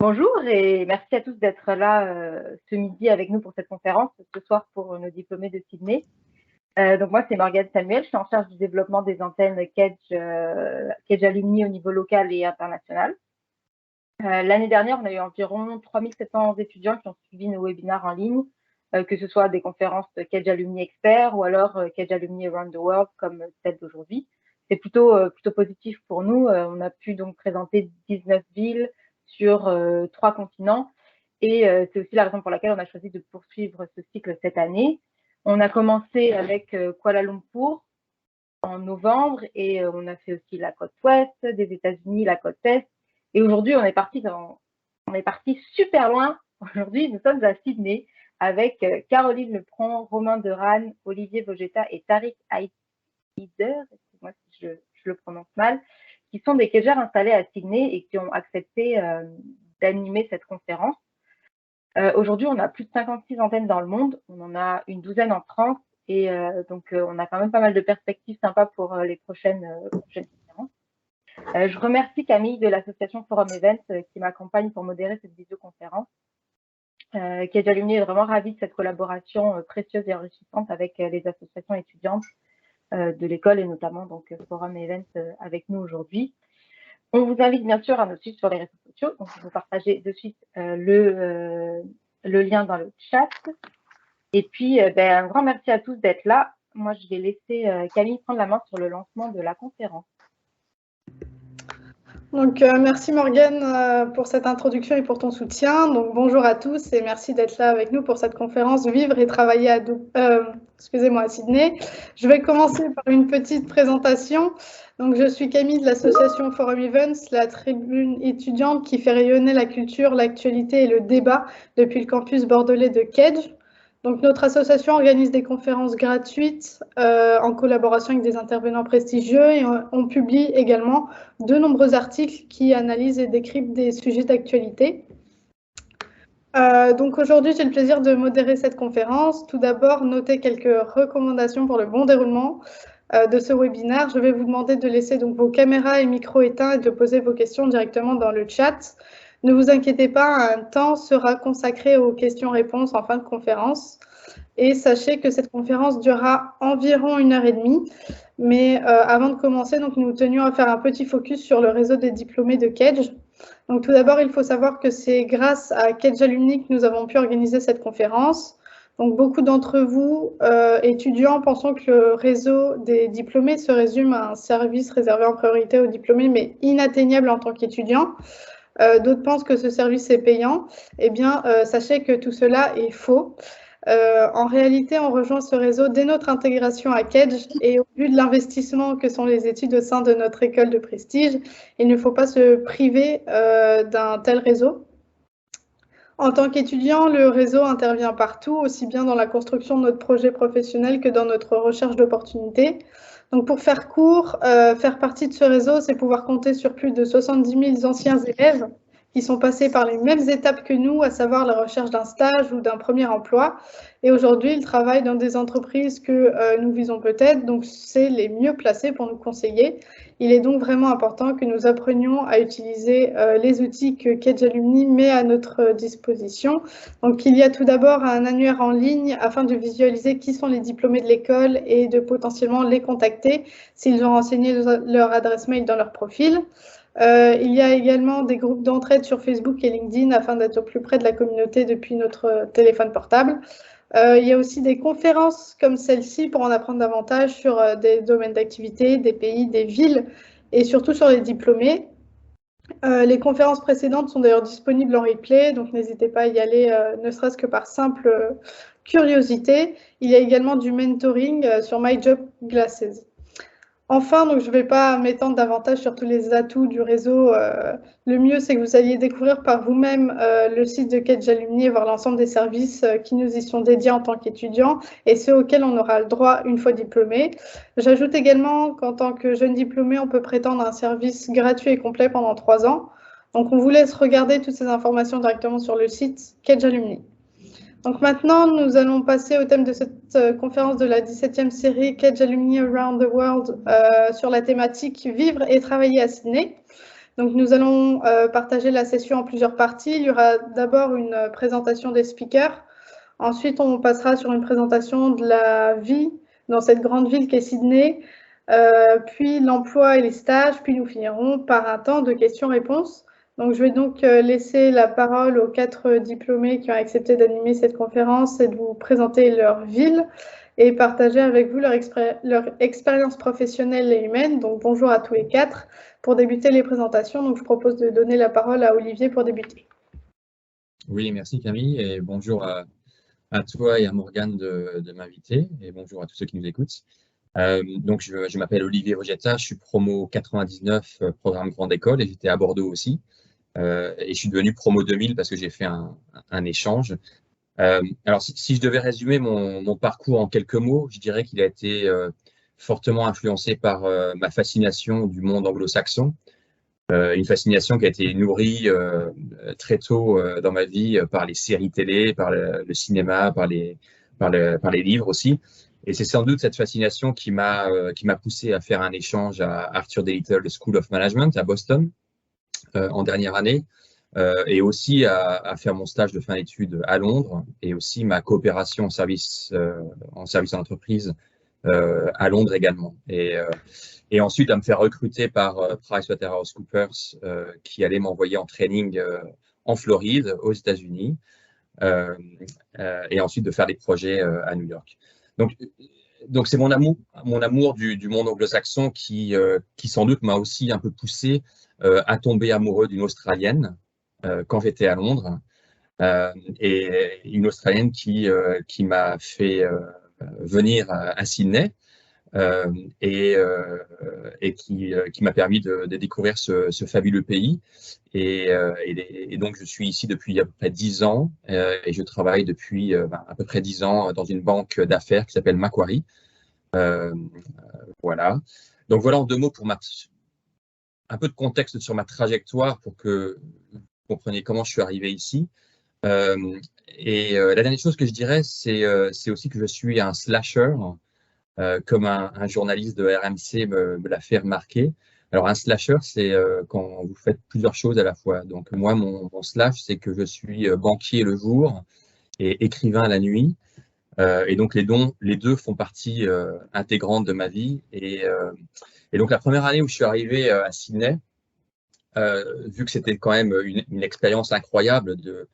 Bonjour et merci à tous d'être là ce midi avec nous pour cette conférence, ce soir pour nos diplômés de Sydney. Donc moi, c'est Morgane Samuel, je suis en charge du développement des antennes Kedge Alumni au niveau local et international. L'année dernière, on a eu environ 3700 étudiants qui ont suivi nos webinaires en ligne, que ce soit des conférences Kedge Alumni Experts ou alors Kedge Alumni Around the World comme celle d'aujourd'hui. C'est plutôt positif pour nous. On a pu donc présenter 19 villes sur 3 continents et c'est aussi la raison pour laquelle on a choisi de poursuivre ce cycle cette année. On a commencé avec Kuala Lumpur en novembre et on a fait aussi la côte ouest des États-Unis, la côte est. Et aujourd'hui, on est parti super loin. Aujourd'hui, nous sommes à Sydney avec Caroline Lepron, Romain Deranne, Olivier Vogetta et Tariq Haïder, excuse-moi si je le prononce mal, qui sont des Kedgers installés à Sydney et qui ont accepté d'animer cette conférence. Aujourd'hui, on a plus de 56 antennes dans le monde. On en a une douzaine en France. Et donc, on a quand même pas mal de perspectives sympas pour les prochaines conférences. Je remercie Camille de l'association Forum Events qui m'accompagne pour modérer cette visioconférence. Kedge Alumni est vraiment ravie de cette collaboration précieuse et enrichissante avec les associations étudiantes de l'école et notamment donc Forum Events avec nous aujourd'hui. On vous invite bien sûr à nous suivre sur les réseaux sociaux. Donc, je vais vous partager de suite le lien dans le chat. Et puis, un grand merci à tous d'être là. Moi, je vais laisser Camille prendre la main sur le lancement de la conférence. Donc, merci Morgane pour cette introduction et pour ton soutien. Donc, bonjour à tous et merci d'être là avec nous pour cette conférence Vivre et travailler à Sydney. Je vais commencer par une petite présentation. Donc, je suis Camille de l'association Forum Events, la tribune étudiante qui fait rayonner la culture, l'actualité et le débat depuis le campus bordelais de Kedge. Donc, notre association organise des conférences gratuites en collaboration avec des intervenants prestigieux et on publie également de nombreux articles qui analysent et décryptent des sujets d'actualité. Donc aujourd'hui, j'ai le plaisir de modérer cette conférence. Tout d'abord, noter quelques recommandations pour le bon déroulement de ce webinaire. Je vais vous demander de laisser donc vos caméras et micros éteints et de poser vos questions directement dans le chat. Ne vous inquiétez pas, un temps sera consacré aux questions-réponses en fin de conférence. Et sachez que cette conférence durera environ 1h30. Mais avant de commencer, donc, nous tenions à faire un petit focus sur le réseau des diplômés de Kedge. Donc, tout d'abord, il faut savoir que c'est grâce à Kedge Alumni que nous avons pu organiser cette conférence. Donc, beaucoup d'entre vous, étudiants, pensons que le réseau des diplômés se résume à un service réservé en priorité aux diplômés, mais inatteignable en tant qu'étudiant. D'autres pensent que ce service est payant. Eh bien, sachez que tout cela est faux. En réalité, on rejoint ce réseau dès notre intégration à Kedge et au vu de l'investissement que sont les études au sein de notre école de prestige, il ne faut pas se priver d'un tel réseau. En tant qu'étudiant, le réseau intervient partout, aussi bien dans la construction de notre projet professionnel que dans notre recherche d'opportunités. Donc, pour faire court, faire partie de ce réseau, c'est pouvoir compter sur plus de 70 000 anciens élèves qui sont passés par les mêmes étapes que nous, à savoir la recherche d'un stage ou d'un premier emploi. Et aujourd'hui, ils travaillent dans des entreprises que nous visons peut-être, donc c'est les mieux placés pour nous conseiller. Il est donc vraiment important que nous apprenions à utiliser les outils que Kedge Alumni met à notre disposition. Donc, il y a tout d'abord un annuaire en ligne afin de visualiser qui sont les diplômés de l'école et de potentiellement les contacter s'ils ont renseigné leur adresse mail dans leur profil. Il y a également des groupes d'entraide sur Facebook et LinkedIn afin d'être au plus près de la communauté depuis notre téléphone portable. Il y a aussi des conférences comme celle-ci pour en apprendre davantage sur des domaines d'activité, des pays, des villes et surtout sur les diplômés. Les conférences précédentes sont d'ailleurs disponibles en replay, donc n'hésitez pas à y aller, ne serait-ce que par simple curiosité. Il y a également du mentoring sur My Job Glasses. Enfin, donc je ne vais pas m'étendre davantage sur tous les atouts du réseau. Le mieux, c'est que vous alliez découvrir par vous-même le site de Kedge Alumni et voir l'ensemble des services qui nous y sont dédiés en tant qu'étudiants et ceux auxquels on aura le droit une fois diplômé. J'ajoute également qu'en tant que jeune diplômé, on peut prétendre à un service gratuit et complet pendant 3 ans. Donc, on vous laisse regarder toutes ces informations directement sur le site Kedge Alumni. Donc maintenant, nous allons passer au thème de cette conférence de la 17e série Kedge Alumni Around the World sur la thématique Vivre et travailler à Sydney. Donc, nous allons partager la session en plusieurs parties. Il y aura d'abord une présentation des speakers. Ensuite, on passera sur une présentation de la vie dans cette grande ville qu'est Sydney, puis l'emploi et les stages, puis nous finirons par un temps de questions-réponses. Donc, je vais donc laisser la parole aux 4 diplômés qui ont accepté d'animer cette conférence et de vous présenter leur ville et partager avec vous leur expérience professionnelle et humaine. Donc, bonjour à tous les 4. Pour débuter les présentations, donc je propose de donner la parole à Olivier pour débuter. Oui, merci Camille, et bonjour à toi et à Morgane de m'inviter, et bonjour à tous ceux qui nous écoutent. Donc, je m'appelle Olivier Rogetta, je suis promo 99, programme Grande École, et j'étais à Bordeaux aussi. Et je suis devenu promo 2000 parce que j'ai fait un échange. Alors, si je devais résumer mon parcours en quelques mots, je dirais qu'il a été fortement influencé par ma fascination du monde anglo-saxon. Une fascination qui a été nourrie très tôt dans ma vie par les séries télé, par le cinéma, par les livres aussi. Et c'est sans doute cette fascination qui m'a poussé à faire un échange à Arthur D. Little School of Management à Boston en dernière année, et aussi à faire mon stage de fin d'études à Londres, et aussi ma coopération en service en entreprise à Londres également. Et ensuite à me faire recruter par PricewaterhouseCoopers, qui allait m'envoyer en training en Floride, aux États-Unis, et ensuite de faire des projets à New York. Donc c'est mon amour du monde anglo-saxon qui sans doute m'a aussi un peu poussé à tomber amoureux d'une Australienne quand j'étais à Londres, et une Australienne qui m'a fait venir à Sydney, et qui m'a permis de découvrir ce fabuleux pays. Et donc, je suis ici depuis à peu près 10 ans, et je travaille depuis à peu près 10 ans dans une banque d'affaires qui s'appelle Macquarie. Voilà. Donc, voilà en 2 mots pour un peu de contexte sur ma trajectoire pour que vous compreniez comment je suis arrivé ici. La dernière chose que je dirais, c'est aussi que je suis un slasher, comme un journaliste de RMC me l'a fait remarquer. Alors, un slasher, c'est quand vous faites plusieurs choses à la fois. Donc, moi, mon slash, c'est que je suis banquier le jour et écrivain la nuit. Et donc, les deux font partie intégrante de ma vie. Et donc, la première année où je suis arrivé à Sydney, vu que c'était quand même une expérience incroyable de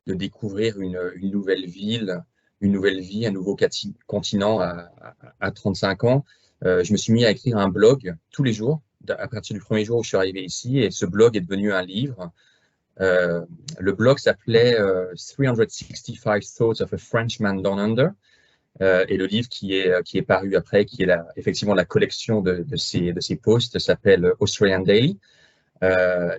découvrir une nouvelle ville, une nouvelle vie, un nouveau continent à 35 ans, je me suis mis à écrire un blog tous les jours, à partir du premier jour où je suis arrivé ici, et ce blog est devenu un livre. Le blog s'appelait 365 Thoughts of a Frenchman Down Under, et le livre qui est paru après, qui est effectivement la collection de ces posts, s'appelle Australian Daily.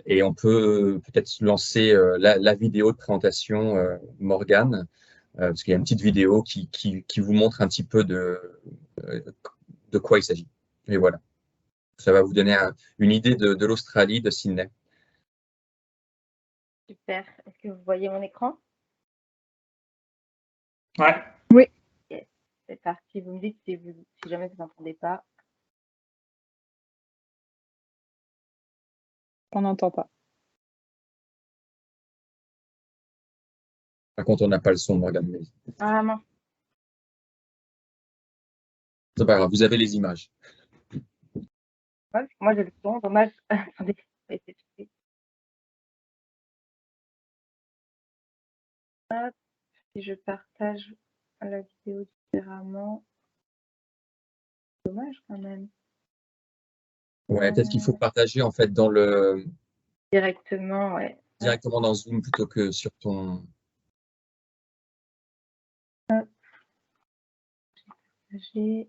Et on peut peut-être lancer la vidéo de présentation, Morgane, parce qu'il y a une petite vidéo qui vous montre un petit peu de quoi il s'agit. Et voilà, ça va vous donner une idée de l'Australie, de Sydney. Super. Est-ce que vous voyez mon écran? Ouais. Oui. Yes. C'est parti. Vous me dites si jamais vous n'entendez pas. On n'entend pas. Par contre, on n'a pas le son, Morgane. Mais... Ah non. C'est pas grave, vous avez les images. Ouais, moi j'ai le son, dommage. Attendez, ça a été fait. Hop, si je partage la vidéo différemment. Dommage quand même. Ouais, peut-être qu'il faut partager en fait Directement, ouais. Directement dans Zoom plutôt que sur ton. J'ai.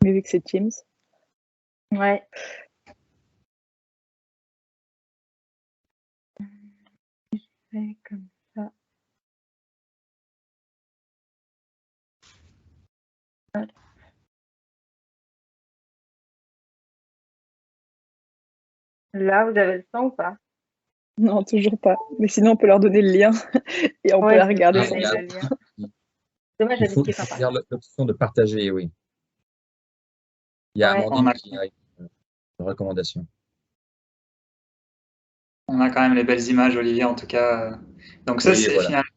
Mais vu que c'est Teams. Ouais. Je fais comme ça. Là, vous avez le son ou pas? Non, toujours pas. Mais sinon, on peut leur donner le lien et on peut la regarder. Le lien. Dommage, Il faut faire l'option de partager, oui. Il y a Amandine qui arrive. recommandation. On a quand même les belles images, Olivier, en tout cas. Donc ça, Oui, c'est voilà. finalement,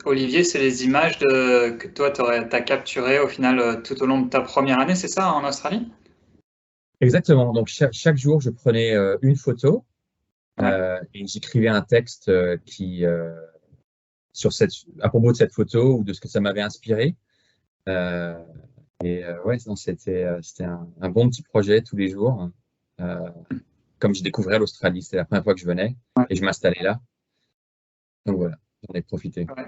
Olivier, c'est les images que toi, tu as capturées au final tout au long de ta première année, c'est ça, en Australie? Exactement. Donc, chaque jour, je prenais une photo et j'écrivais un texte à propos de cette photo ou de ce que ça m'avait inspiré. Ouais, c'était un bon petit projet tous les jours. Comme je découvrais l'Australie, c'était la première fois que je venais et je m'installais là. Donc voilà, j'en ai profité. Ouais.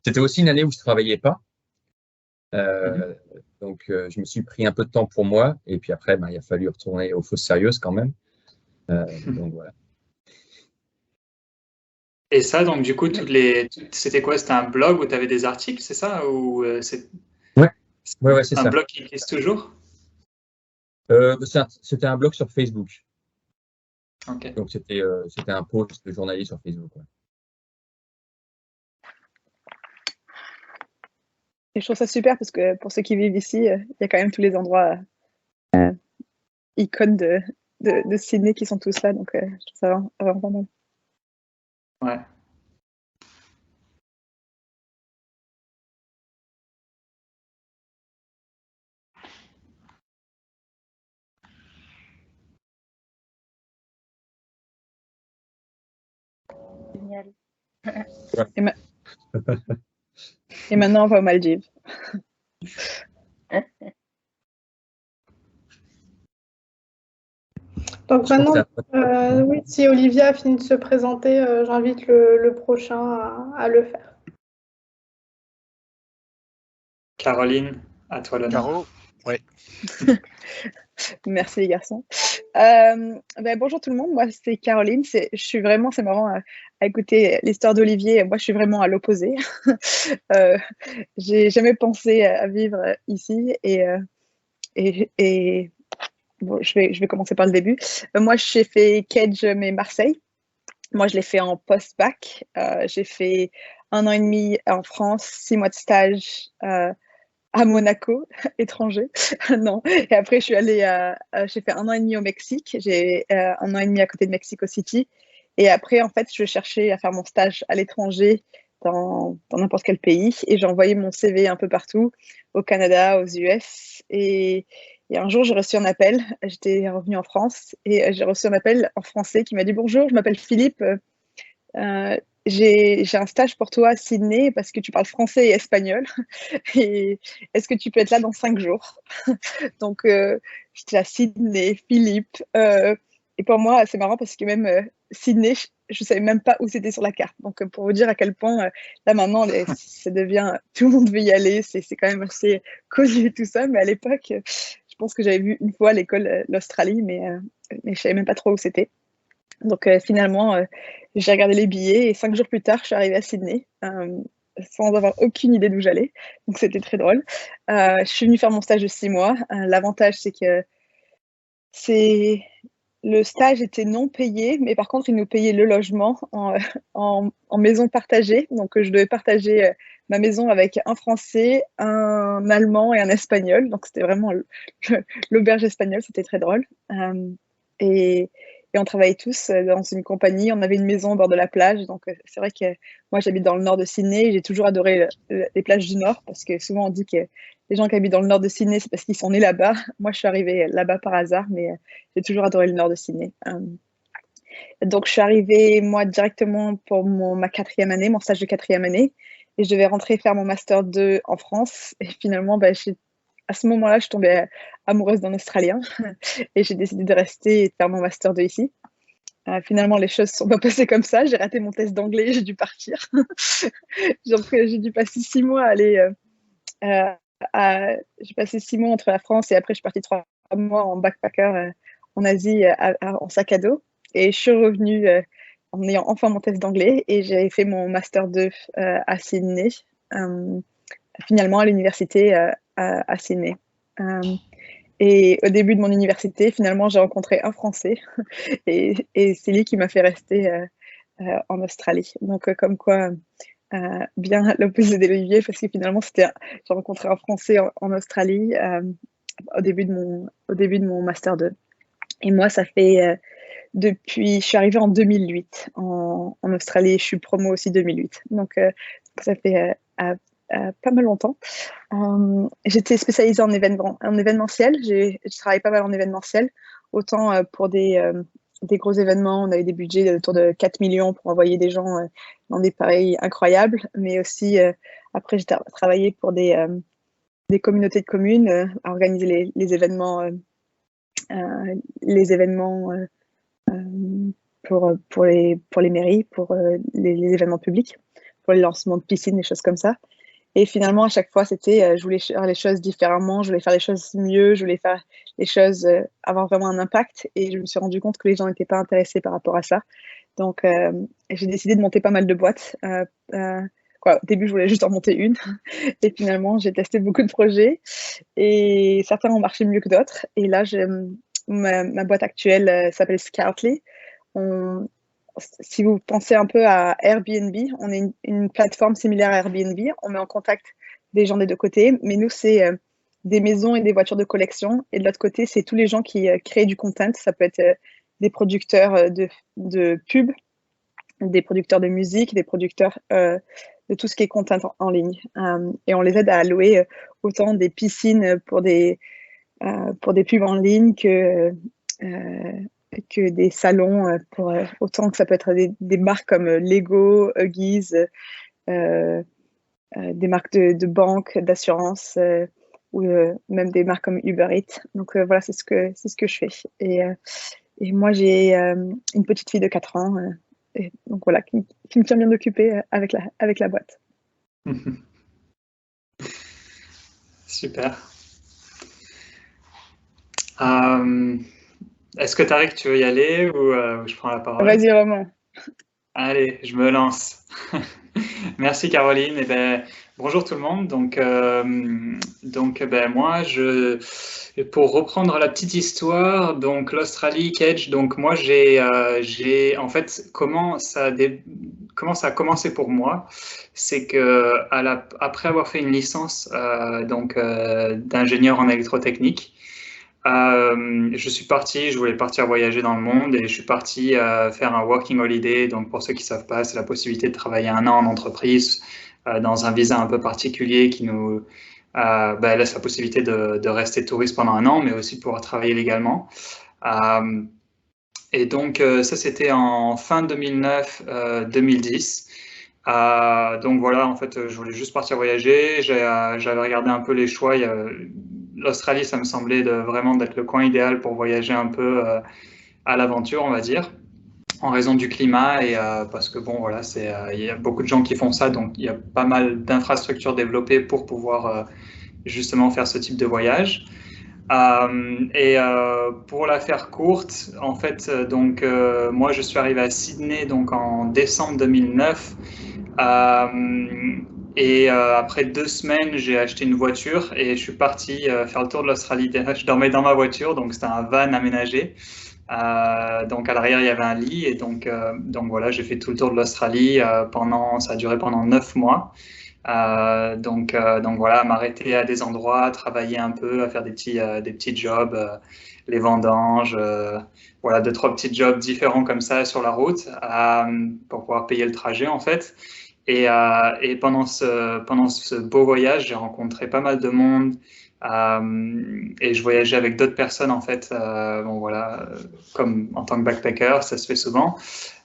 C'était aussi une année où je travaillais pas. Donc, je me suis pris un peu de temps pour moi. Et puis après, il a fallu retourner aux fausses sérieuses quand même. Donc voilà. Et ça, donc du coup, c'était quoi? C'était un blog où tu avais des articles, c'est ça? Ou c'est Ouais, c'est un ça. blog qui existe toujours? C'était un blog sur Facebook. Ok. Donc, c'était un post de journaliste sur Facebook. Ouais. Et je trouve ça super parce que pour ceux qui vivent ici, il y a quand même tous les endroits icônes de Sydney qui sont tous là. Donc, je trouve ça vraiment pas mal. Ouais. Génial. Et maintenant, on va aux Maldives. Donc maintenant, oui, si Olivia a fini de se présenter, j'invite le prochain à le faire. Caroline, à toi l'honneur. Caro, oui. Merci les garçons. Bonjour tout le monde, moi c'est Caroline. C'est marrant à écouter l'histoire d'Olivier. Moi je suis vraiment à l'opposé. J'ai jamais pensé à vivre ici et bon, je vais commencer par le début. Moi j'ai fait Kedge mais Marseille. Moi je l'ai fait en post-bac. J'ai fait 1 an et demi en France, 6 mois de stage à Monaco, étranger. Non. Et après, j'ai fait 1 an et demi au Mexique. J'ai 1 an et demi à côté de Mexico City. Et après, en fait, je cherchais à faire mon stage à l'étranger dans n'importe quel pays. Et j'ai envoyé mon CV un peu partout, au Canada, aux US. Et un jour, j'ai reçu un appel. J'étais revenue en France et j'ai reçu un appel en français qui m'a dit « Bonjour, je m'appelle Philippe. J'ai un stage pour toi à Sydney parce que tu parles français et espagnol. Et est-ce que tu peux être là dans 5 jours ?» Donc, j'étais à Sydney, Philippe. Et pour moi, c'est marrant parce que même Sydney, je ne savais même pas où c'était sur la carte. Donc, pour vous dire à quel point, là maintenant, ça devient, tout le monde veut y aller. C'est quand même assez connu et tout ça. Mais à l'époque, je pense que j'avais vu une fois à l'école l'Australie, mais je ne savais même pas trop où c'était. Donc, finalement, j'ai regardé les billets et 5 jours plus tard, je suis arrivée à Sydney. Sans avoir aucune idée d'où j'allais. Donc, c'était très drôle. Je suis venue faire mon stage de 6 mois. L'avantage, c'est que le stage était non payé, mais par contre, ils nous payaient le logement en maison partagée. Donc, je devais partager ma maison avec un Français, un Allemand et un Espagnol. Donc, c'était vraiment l'auberge espagnole. C'était très drôle. Et on travaillait tous dans une compagnie. On avait une maison au bord de la plage. Donc, c'est vrai que moi, j'habite dans le nord de Sydney. J'ai toujours adoré les plages du nord parce que souvent, on dit que les gens qui habitent dans le nord de Sydney, c'est parce qu'ils sont nés là-bas. Moi, je suis arrivée là-bas par hasard, mais j'ai toujours adoré le nord de Sydney. Donc, je suis arrivée, moi, directement pour ma 4e année, mon stage de 4e année. Et je devais rentrer faire mon Master 2 en France. Et finalement, à ce moment-là, je suis tombée amoureuse d'un Australien. Et j'ai décidé de rester et de faire mon Master 2 ici. Finalement, les choses ne sont pas passées comme ça. J'ai raté mon test d'anglais, j'ai dû partir. J'ai dû passer 6 mois à aller... j'ai passé 6 mois entre la France et après, je suis partie 3 mois en backpacker en Asie en sac à dos. Et je suis revenue en ayant enfin mon test d'anglais et j'ai fait mon Master 2 à Sydney, finalement à l'université à Sydney. Et au début de mon université, finalement, j'ai rencontré un Français et c'est lui qui m'a fait rester en Australie. Donc, comme quoi, bien l'opposé d'Olivier, parce que finalement, j'ai rencontré un Français en Australie au début de mon Master 2. Et moi, ça fait je suis arrivée en 2008 en Australie et je suis promo aussi 2008. Donc, ça fait pas mal longtemps. J'étais spécialisée en événementiel. Je travaille pas mal en événementiel, autant pour des gros événements. On avait des budgets autour de 4 millions pour envoyer des gens dans des paris incroyables, mais aussi après, j'ai travaillé pour des communautés de communes à organiser les événements pour les mairies, pour les événements publics, pour les lancements de piscines, des choses comme ça. Et finalement, à chaque fois, c'était, je voulais faire les choses différemment, je voulais faire les choses mieux, je voulais faire les choses, avoir vraiment un impact. Et je me suis rendu compte que les gens n'étaient pas intéressés par rapport à ça. Donc, j'ai décidé de monter pas mal de boîtes. Au début, je voulais juste en monter une. Et finalement, j'ai testé beaucoup de projets. Et certains ont marché mieux que d'autres. Et là, ma boîte actuelle s'appelle Scoutly. Si vous pensez un peu à Airbnb, on est une plateforme similaire à Airbnb. On met en contact des gens des deux côtés, mais nous, c'est des maisons et des voitures de collection. Et de l'autre côté, c'est tous les gens qui créent du content. Ça peut être des producteurs de pub, des producteurs de musique, des producteurs de tout ce qui est content en ligne. Et on les aide à louer autant des piscines pour des pubs en ligne que des salons, autant que ça peut être des marques comme Lego, Huggies, des marques de banque, d'assurance, ou même des marques comme Uber Eats. Donc voilà, c'est ce que je fais. Et moi, j'ai une petite fille de 4 ans, et donc voilà, qui me tient bien occupée avec la boîte. Super. Est-ce que Tariq, tu veux y aller ou je prends la parole? Vas-y, Romain. Allez, je me lance. Merci Caroline. Bonjour tout le monde. Donc moi, pour reprendre la petite histoire, donc l'Australie, Kedge. Donc moi, j'ai en fait comment ça a commencé pour moi, c'est que après avoir fait une licence d'ingénieur en électrotechnique. Je suis parti, je voulais partir voyager dans le monde et je suis parti faire un working holiday. Donc pour ceux qui ne savent pas, c'est la possibilité de travailler 1 an en entreprise dans un visa un peu particulier qui nous laisse la possibilité de rester touriste pendant 1 an, mais aussi de pouvoir travailler légalement. Et donc ça, c'était en fin 2009-2010. Donc voilà, en fait, je voulais juste partir voyager. J'avais regardé un peu les choix. L'Australie, ça me semblait vraiment d'être le coin idéal pour voyager un peu à l'aventure, on va dire, en raison du climat et parce que bon, voilà, il y a beaucoup de gens qui font ça, donc il y a pas mal d'infrastructures développées pour pouvoir justement faire ce type de voyage. Pour la faire courte, en fait, donc moi, je suis arrivé à Sydney donc en décembre 2009. Après 2 semaines, j'ai acheté une voiture et je suis parti faire le tour de l'Australie. Je dormais dans ma voiture, donc c'était un van aménagé. Donc à l'arrière, il y avait un lit et donc voilà, j'ai fait tout le tour de l'Australie ça a duré pendant 9 mois. Donc voilà, m'arrêter à des endroits, travailler un peu, à faire des petits jobs, les vendanges, voilà, 2-3 petits jobs différents comme ça sur la route pour pouvoir payer le trajet en fait. Et pendant ce beau voyage, j'ai rencontré pas mal de monde et je voyageais avec d'autres personnes en fait. Bon voilà, comme en tant que backpacker, ça se fait souvent.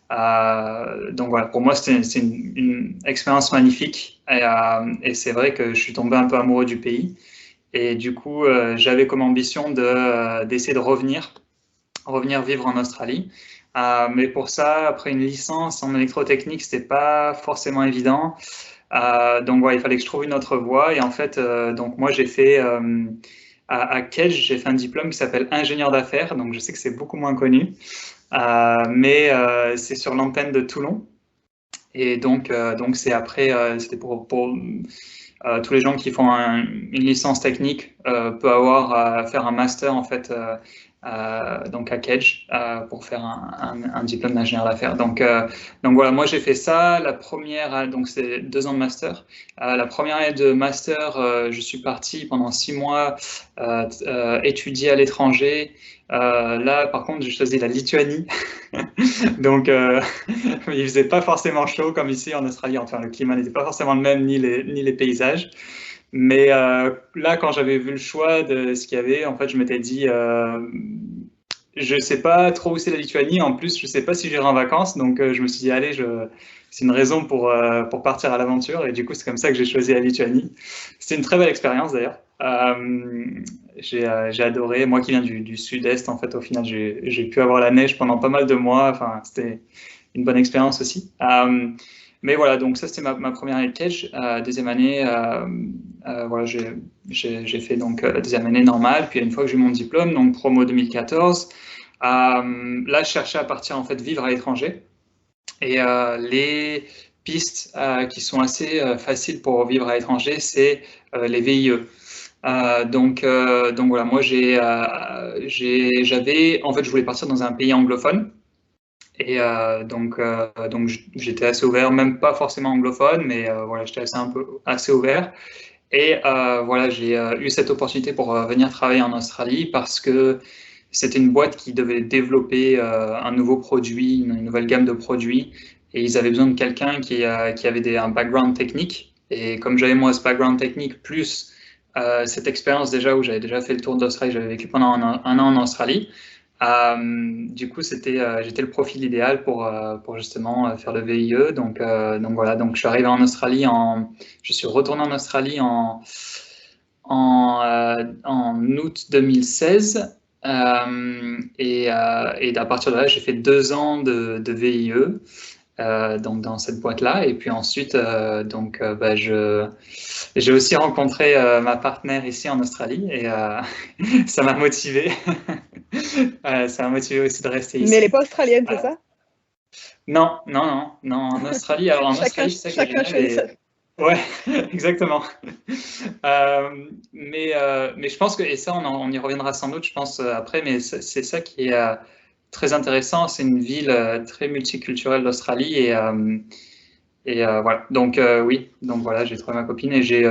Donc voilà, pour moi c'est une expérience magnifique et c'est vrai que je suis tombé un peu amoureux du pays et du coup j'avais comme ambition d'essayer de revenir vivre en Australie. Mais pour ça, après une licence en électrotechnique, c'était pas forcément évident. Donc ouais, il fallait que je trouve une autre voie. Et en fait, donc moi j'ai fait à Kedge, j'ai fait un diplôme qui s'appelle ingénieur d'affaires. Donc je sais que c'est beaucoup moins connu, mais c'est sur l'antenne de Toulon. Et donc c'est après, c'était pour tous les gens qui font une licence technique peut avoir à faire un master en fait donc à Kedge, pour faire un diplôme d'ingénieur d'affaires. Donc voilà, moi j'ai fait ça. La première, donc c'est 2 ans de master. La première année de master, je suis parti pendant 6 mois étudier à l'étranger. Là, par contre, j'ai choisi la Lituanie. Donc, il faisait pas forcément chaud comme ici en Australie. Enfin, le climat n'était pas forcément le même, ni les paysages. Mais là, quand j'avais vu le choix de ce qu'il y avait, en fait, je m'étais dit, je sais pas trop où c'est la Lituanie. En plus, je sais pas si j'irai en vacances. Donc, je me suis dit, allez, c'est une raison pour partir à l'aventure. Et du coup, c'est comme ça que j'ai choisi la Lituanie. C'était une très belle expérience d'ailleurs. J'ai adoré. Moi qui viens du sud-est, en fait, au final, j'ai pu avoir la neige pendant pas mal de mois. Enfin, c'était une bonne expérience aussi. Mais voilà, donc ça c'était ma première année de Kedge. Deuxième année, voilà, j'ai fait donc la deuxième année normale. Puis une fois que j'ai eu mon diplôme, donc promo 2014, là je cherchais à partir en fait vivre à l'étranger. Et les pistes qui sont assez faciles pour vivre à l'étranger, c'est les VIE. Donc voilà, moi j'avais, en fait, je voulais partir dans un pays anglophone. Et donc j'étais assez ouvert, même pas forcément anglophone, mais voilà, j'étais assez ouvert. Et voilà, j'ai eu cette opportunité pour venir travailler en Australie parce que c'était une boîte qui devait développer un nouveau produit, une nouvelle gamme de produits, et ils avaient besoin de quelqu'un qui avait un background technique. Et comme j'avais moi ce background technique, plus cette expérience déjà où j'avais déjà fait le tour d'Australie, j'avais vécu pendant un an en Australie, du coup, j'étais le profil idéal pour justement faire le VIE. Donc voilà, donc je suis arrivé en Australie je suis retourné en Australie en août 2016. Et à partir de là, j'ai fait 2 ans de VIE. Donc dans cette boîte-là. Et puis ensuite, bah, j'ai aussi rencontré ma partenaire ici en Australie et ça m'a motivé. Ça m'a motivé aussi de rester Mais ici. elle n'est pas australienne, c'est ça? Non, en Australie. Alors en Chacun, Australie, c'est ça qui est chacun génial. chez Ouais, exactement. Mais je pense que, et ça on y reviendra sans doute, je pense, après, mais c'est ça qui est très intéressant. C'est une ville très multiculturelle d'Australie et voilà. Donc oui, donc voilà, j'ai trouvé ma copine et j'ai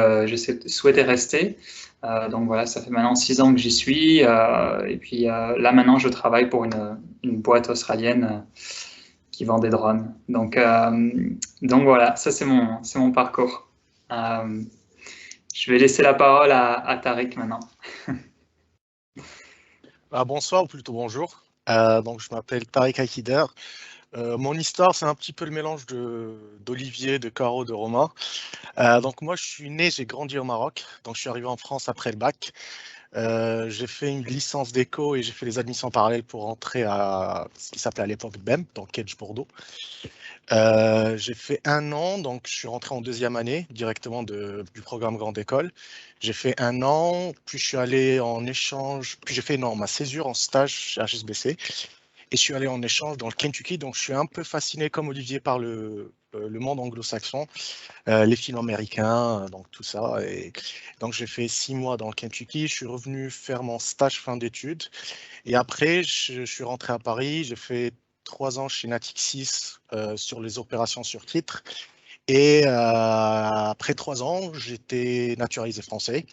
souhaité rester. Donc voilà, ça fait maintenant 6 ans que j'y suis. Et puis là maintenant, je travaille pour une boîte australienne qui vend des drones. Donc voilà, ça c'est mon parcours. Je vais laisser la parole à Tariq maintenant. Bonsoir ou plutôt bonjour. Donc je m'appelle Tariq Akider. Mon histoire, c'est un petit peu le mélange d'Olivier, de Caro, de Romain. Donc moi, je suis né, j'ai grandi au Maroc. Donc je suis arrivé en France après le bac. J'ai fait une licence d'éco et j'ai fait les admissions parallèles pour entrer à ce qui s'appelait à l'époque BEM, donc Kedge Bordeaux. J'ai fait 1 an, donc je suis rentré en 2e année directement du programme Grande École. J'ai fait 1 an, puis je suis allé en échange, puis j'ai fait ma césure en stage chez HSBC. Et je suis allé en échange dans le Kentucky, donc je suis un peu fasciné comme Olivier par le monde anglo-saxon, les films américains, donc tout ça. Et donc j'ai fait 6 mois dans le Kentucky, je suis revenu faire mon stage fin d'études. Et après, je suis rentré à Paris, j'ai fait 3 ans chez Natixis sur les opérations sur titre. Et après 3 ans, j'étais naturalisé français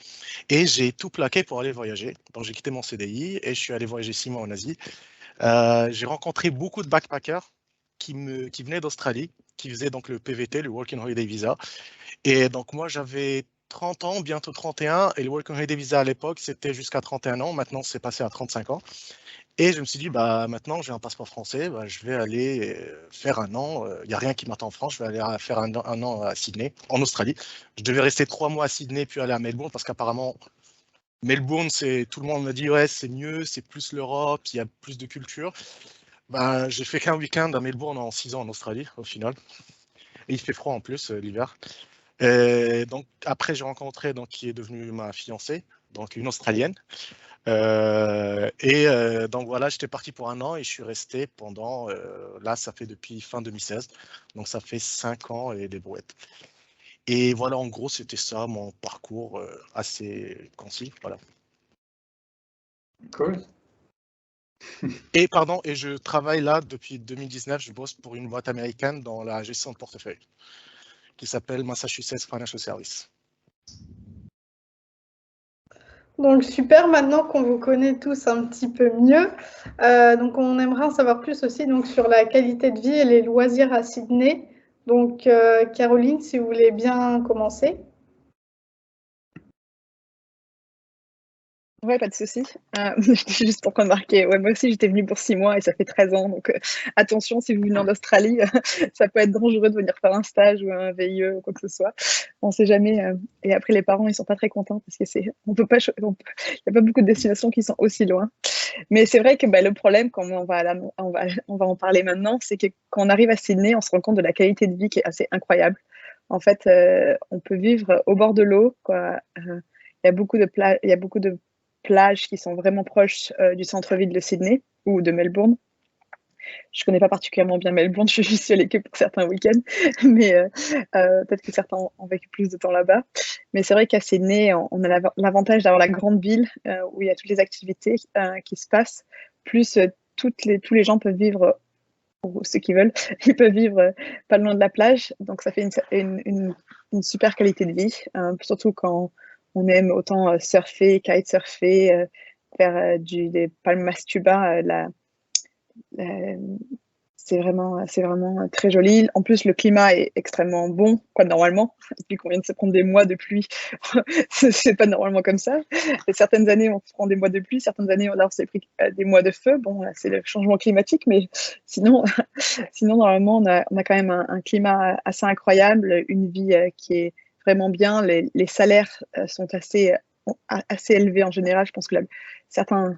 et j'ai tout plaqué pour aller voyager. Donc j'ai quitté mon CDI et je suis allé voyager 6 mois en Asie. J'ai rencontré beaucoup de backpackers qui venaient d'Australie, qui faisaient donc le PVT, le Working Holiday Visa. Et donc moi, j'avais 30 ans, bientôt 31, et le Working Holiday Visa à l'époque, c'était jusqu'à 31 ans. Maintenant, c'est passé à 35 ans. Et je me suis dit, bah, maintenant, j'ai un passeport français, bah, je vais aller faire 1 an. Il n'y a rien qui m'attend en France, je vais aller faire un an à Sydney, en Australie. Je devais rester 3 mois à Sydney, puis aller à Melbourne, parce qu'apparemment, Melbourne, tout le monde me dit, ouais, c'est mieux, c'est plus l'Europe, il y a plus de culture. Ben, j'ai fait qu'un week-end à Melbourne en 6 ans en Australie, au final. Et il fait froid en plus, l'hiver. Donc, après, j'ai rencontré, donc, qui est devenue ma fiancée, donc une Australienne. Donc voilà, j'étais parti pour 1 an et je suis resté pendant, là, ça fait depuis fin 2016. Donc, ça fait 5 ans et des brouettes. Et voilà, en gros, c'était ça, mon parcours assez concis. Voilà. Cool. Et je travaille là depuis 2019, je bosse pour une boîte américaine dans la gestion de portefeuille qui s'appelle Massachusetts Financial Service. Donc super, maintenant qu'on vous connaît tous un petit peu mieux, donc on aimerait en savoir plus aussi donc, sur la qualité de vie et les loisirs à Sydney. Donc Caroline, si vous voulez bien commencer. Ouais, pas de souci. J'étais juste en train de marquer. Ouais, moi aussi, j'étais venue pour 6 mois et ça fait 13 ans. Donc, attention, si vous venez en Australie, ça peut être dangereux de venir faire un stage ou un VIE ou quoi que ce soit. On ne sait jamais. Et après, les parents, ils sont pas très contents parce que il n'y a pas beaucoup de destinations qui sont aussi loin. Mais c'est vrai que le problème, quand on va en parler maintenant, c'est que quand on arrive à Sydney, on se rend compte de la qualité de vie qui est assez incroyable. En fait, on peut vivre au bord de l'eau, quoi. Il y a beaucoup de plages qui sont vraiment proches du centre-ville de Sydney ou de Melbourne. Je ne connais pas particulièrement bien Melbourne, je suis allée que pour certains week-ends, mais peut-être que certains ont vécu plus de temps là-bas. Mais c'est vrai qu'à Sydney, on a l'avantage d'avoir la grande ville où il y a toutes les activités qui se passent, plus tous les gens peuvent vivre, pour ceux qui veulent, ils peuvent vivre pas loin de la plage, donc ça fait une super qualité de vie, surtout quand on aime autant surfer, kitesurfer, faire des palmas tuba. C'est vraiment très joli. En plus, le climat est extrêmement bon, quoi, normalement. Depuis qu'on vient de se prendre des mois de pluie, c'est pas normalement comme ça. Et certaines années, on se prend des mois de pluie, certaines années, on s'est pris des mois de feu. Bon, c'est le changement climatique, mais sinon, normalement, on a quand même un climat assez incroyable, une vie qui est vraiment bien. Les salaires sont assez élevés en général. Je pense que certains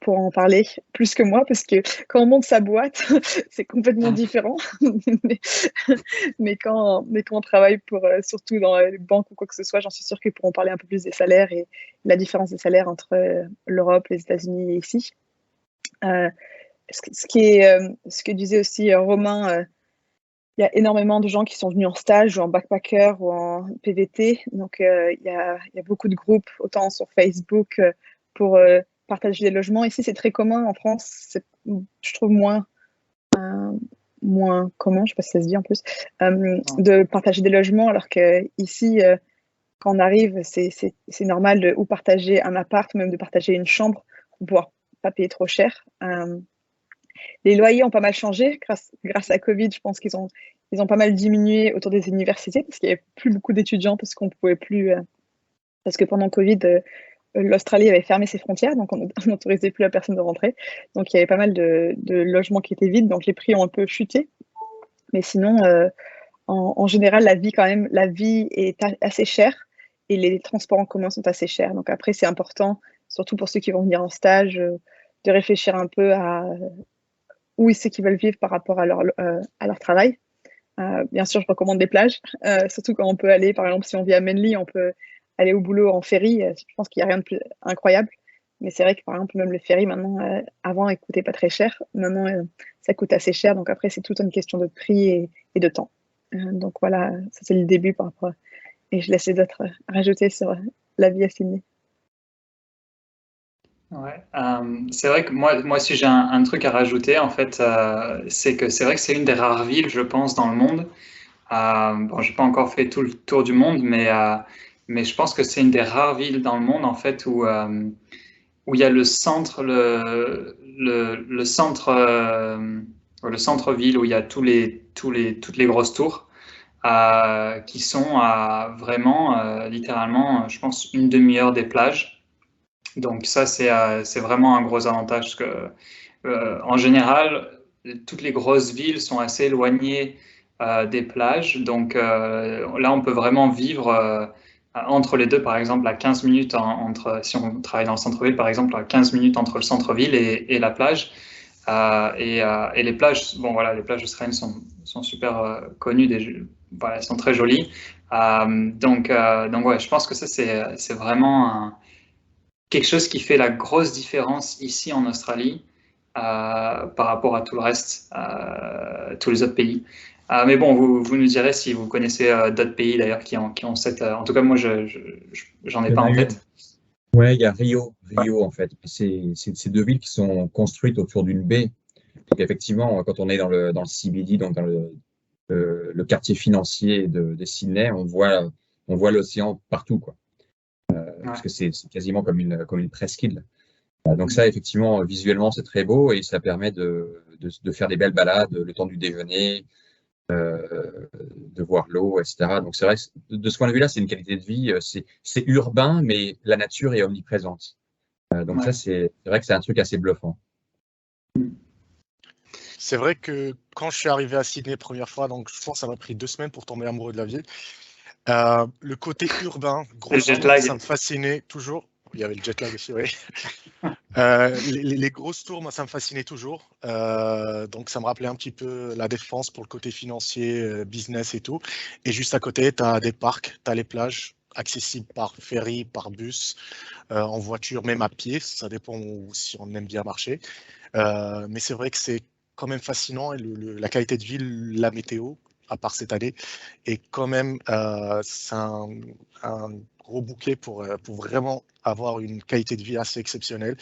pour en parler plus que moi, parce que quand on monte sa boîte, c'est complètement différent. mais quand on travaille surtout dans les banques ou quoi que ce soit, j'en suis sûre qu'ils pourront parler un peu plus des salaires et la différence des salaires entre l'Europe, les États-Unis et ici. Ce que disait aussi Romain, il y a énormément de gens qui sont venus en stage ou en backpacker ou en PVT. Donc, il y a beaucoup de groupes, autant sur Facebook pour partager des logements. Ici, c'est très commun. En France, je trouve moins commun, je ne sais pas si ça se dit en plus, de partager des logements, alors qu'ici, quand on arrive, c'est normal de ou partager un appart, même de partager une chambre pour pouvoir pas payer trop cher. Les loyers ont pas mal changé grâce à Covid. Je pense qu'ils ont pas mal diminué autour des universités parce qu'il n'y avait plus beaucoup d'étudiants parce qu'on pouvait plus, parce que pendant Covid, l'Australie avait fermé ses frontières, donc on n'autorisait plus la personne de rentrer. Donc il y avait pas mal de logements qui étaient vides, donc les prix ont un peu chuté. Mais sinon, en général, la vie est assez chère et les transports en commun sont assez chers. Donc après, c'est important, surtout pour ceux qui vont venir en stage, de réfléchir un peu à où c'est qu'ils veulent vivre par rapport à leur travail. Bien sûr, je recommande des plages, surtout quand on peut aller, par exemple, si on vit à Manly, on peut aller au boulot en ferry. Je pense qu'il n'y a rien de plus incroyable. Mais c'est vrai que, par exemple, même le ferry, maintenant, avant, il ne coûtait pas très cher. Maintenant, ça coûte assez cher. Donc après, c'est toute une question de prix et de temps. Donc voilà, ça c'est le début par rapport. Et je laisse les autres rajouter sur la vie à Sydney. Ouais, c'est vrai que moi si j'ai un truc à rajouter, en fait, c'est vrai que c'est une des rares villes, je pense, dans le monde. Bon, j'ai pas encore fait tout le tour du monde, mais je pense que c'est une des rares villes dans le monde, en fait, où il y a le centre-ville, où il y a toutes les grosses tours, qui sont à vraiment, littéralement, je pense, une demi-heure des plages. Donc ça, c'est vraiment un gros avantage, parce que en général, toutes les grosses villes sont assez éloignées des plages. Donc là, on peut vraiment vivre entre les deux, par exemple, à 15 minutes si on travaille dans le centre-ville, par exemple, à 15 minutes entre le centre-ville et la plage. Et les plages, bon voilà, les plages australiennes sont super connues, voilà, elles sont très jolies. Donc ouais, je pense que ça, c'est vraiment quelque chose qui fait la grosse différence ici en Australie par rapport à tout le reste, tous les autres pays. Mais bon, vous nous direz si vous connaissez d'autres pays d'ailleurs qui ont cette. En tout cas, moi, j'en ai pas en tête. Ouais, il y a Rio en fait. C'est deux villes qui sont construites autour d'une baie. Donc effectivement, quand on est dans le CBD, donc dans le quartier financier de Sydney, on voit l'océan partout, quoi. Parce que c'est quasiment comme une presqu'île. Donc ça, effectivement, visuellement, c'est très beau et ça permet de faire des belles balades le temps du déjeuner, de voir l'eau, etc. Donc c'est vrai que de ce point de vue-là, c'est une qualité de vie. C'est urbain, mais la nature est omniprésente. Donc ça, c'est vrai que c'est un truc assez bluffant. C'est vrai que quand je suis arrivé à Sydney première fois, donc je pense que ça m'a pris 2 semaines pour tomber amoureux de la ville. Le côté urbain, gros, ça me fascinait toujours. Il y avait le jet lag aussi, oui. Les grosses tours, moi, ça me fascinait toujours. Donc, ça me rappelait un petit peu la Défense pour le côté financier, business et tout. Et juste à côté, tu as des parcs, tu as les plages accessibles par ferry, par bus, en voiture, même à pied. Ça dépend si on aime bien marcher. Mais c'est vrai que c'est quand même fascinant. Et la qualité de vie, la météo, à part cette année, est quand même c'est un gros bouquet pour vraiment avoir une qualité de vie assez exceptionnelle.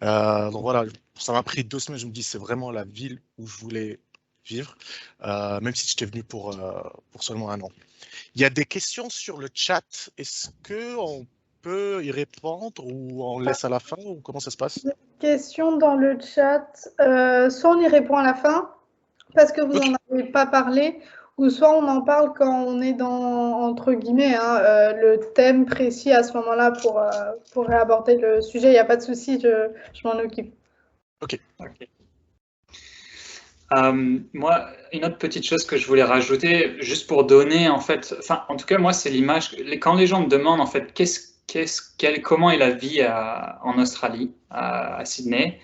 Donc voilà, ça m'a pris 2 semaines. Je me dis, c'est vraiment la ville où je voulais vivre, même si j'étais venu pour seulement 1 an. Il y a des questions sur le chat. Est-ce qu'on peut y répondre ou on laisse à la fin ou comment ça se passe? Question dans le chat. Soit on y répond à la fin, parce que vous n'en avez pas parlé, ou soit on en parle quand on est dans, entre guillemets, le thème précis à ce moment-là pour réaborder le sujet. Il n'y a pas de souci, je m'en occupe. Ok. Moi, une autre petite chose que je voulais rajouter, juste pour donner, en fait, enfin, en tout cas, moi, c'est l'image, quand les gens me demandent, en fait, comment est la vie en Australie, à Sydney,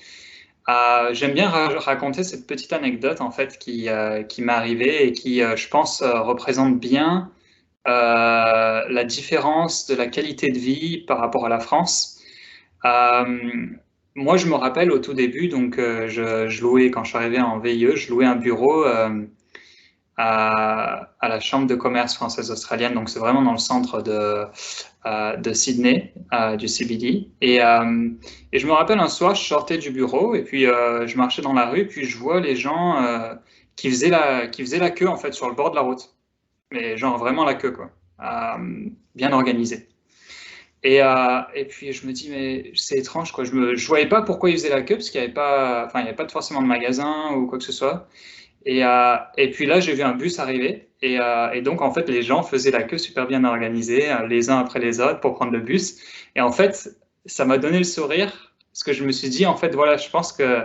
j'aime bien raconter cette petite anecdote, en fait, qui m'est arrivée et qui, je pense, représente bien la différence de la qualité de vie par rapport à la France. Moi, je me rappelle au tout début, donc je louais, quand je suis arrivé en VIE, je louais un bureau à la Chambre de commerce française australienne, donc c'est vraiment dans le centre de Sydney, du CBD. Et je me rappelle un soir, je sortais du bureau et puis je marchais dans la rue, puis je vois les gens qui faisaient la queue en fait sur le bord de la route, mais genre vraiment la queue quoi, bien organisée. Et puis je me dis, mais c'est étrange, quoi. Je voyais pas pourquoi ils faisaient la queue, parce qu'il n'y avait pas, il y avait pas forcément de magasin ou quoi que ce soit. Et puis là, j'ai vu un bus arriver. Et donc, en fait, les gens faisaient la queue super bien organisée, les uns après les autres, pour prendre le bus. Et en fait, ça m'a donné le sourire, parce que je me suis dit, en fait, voilà, je pense que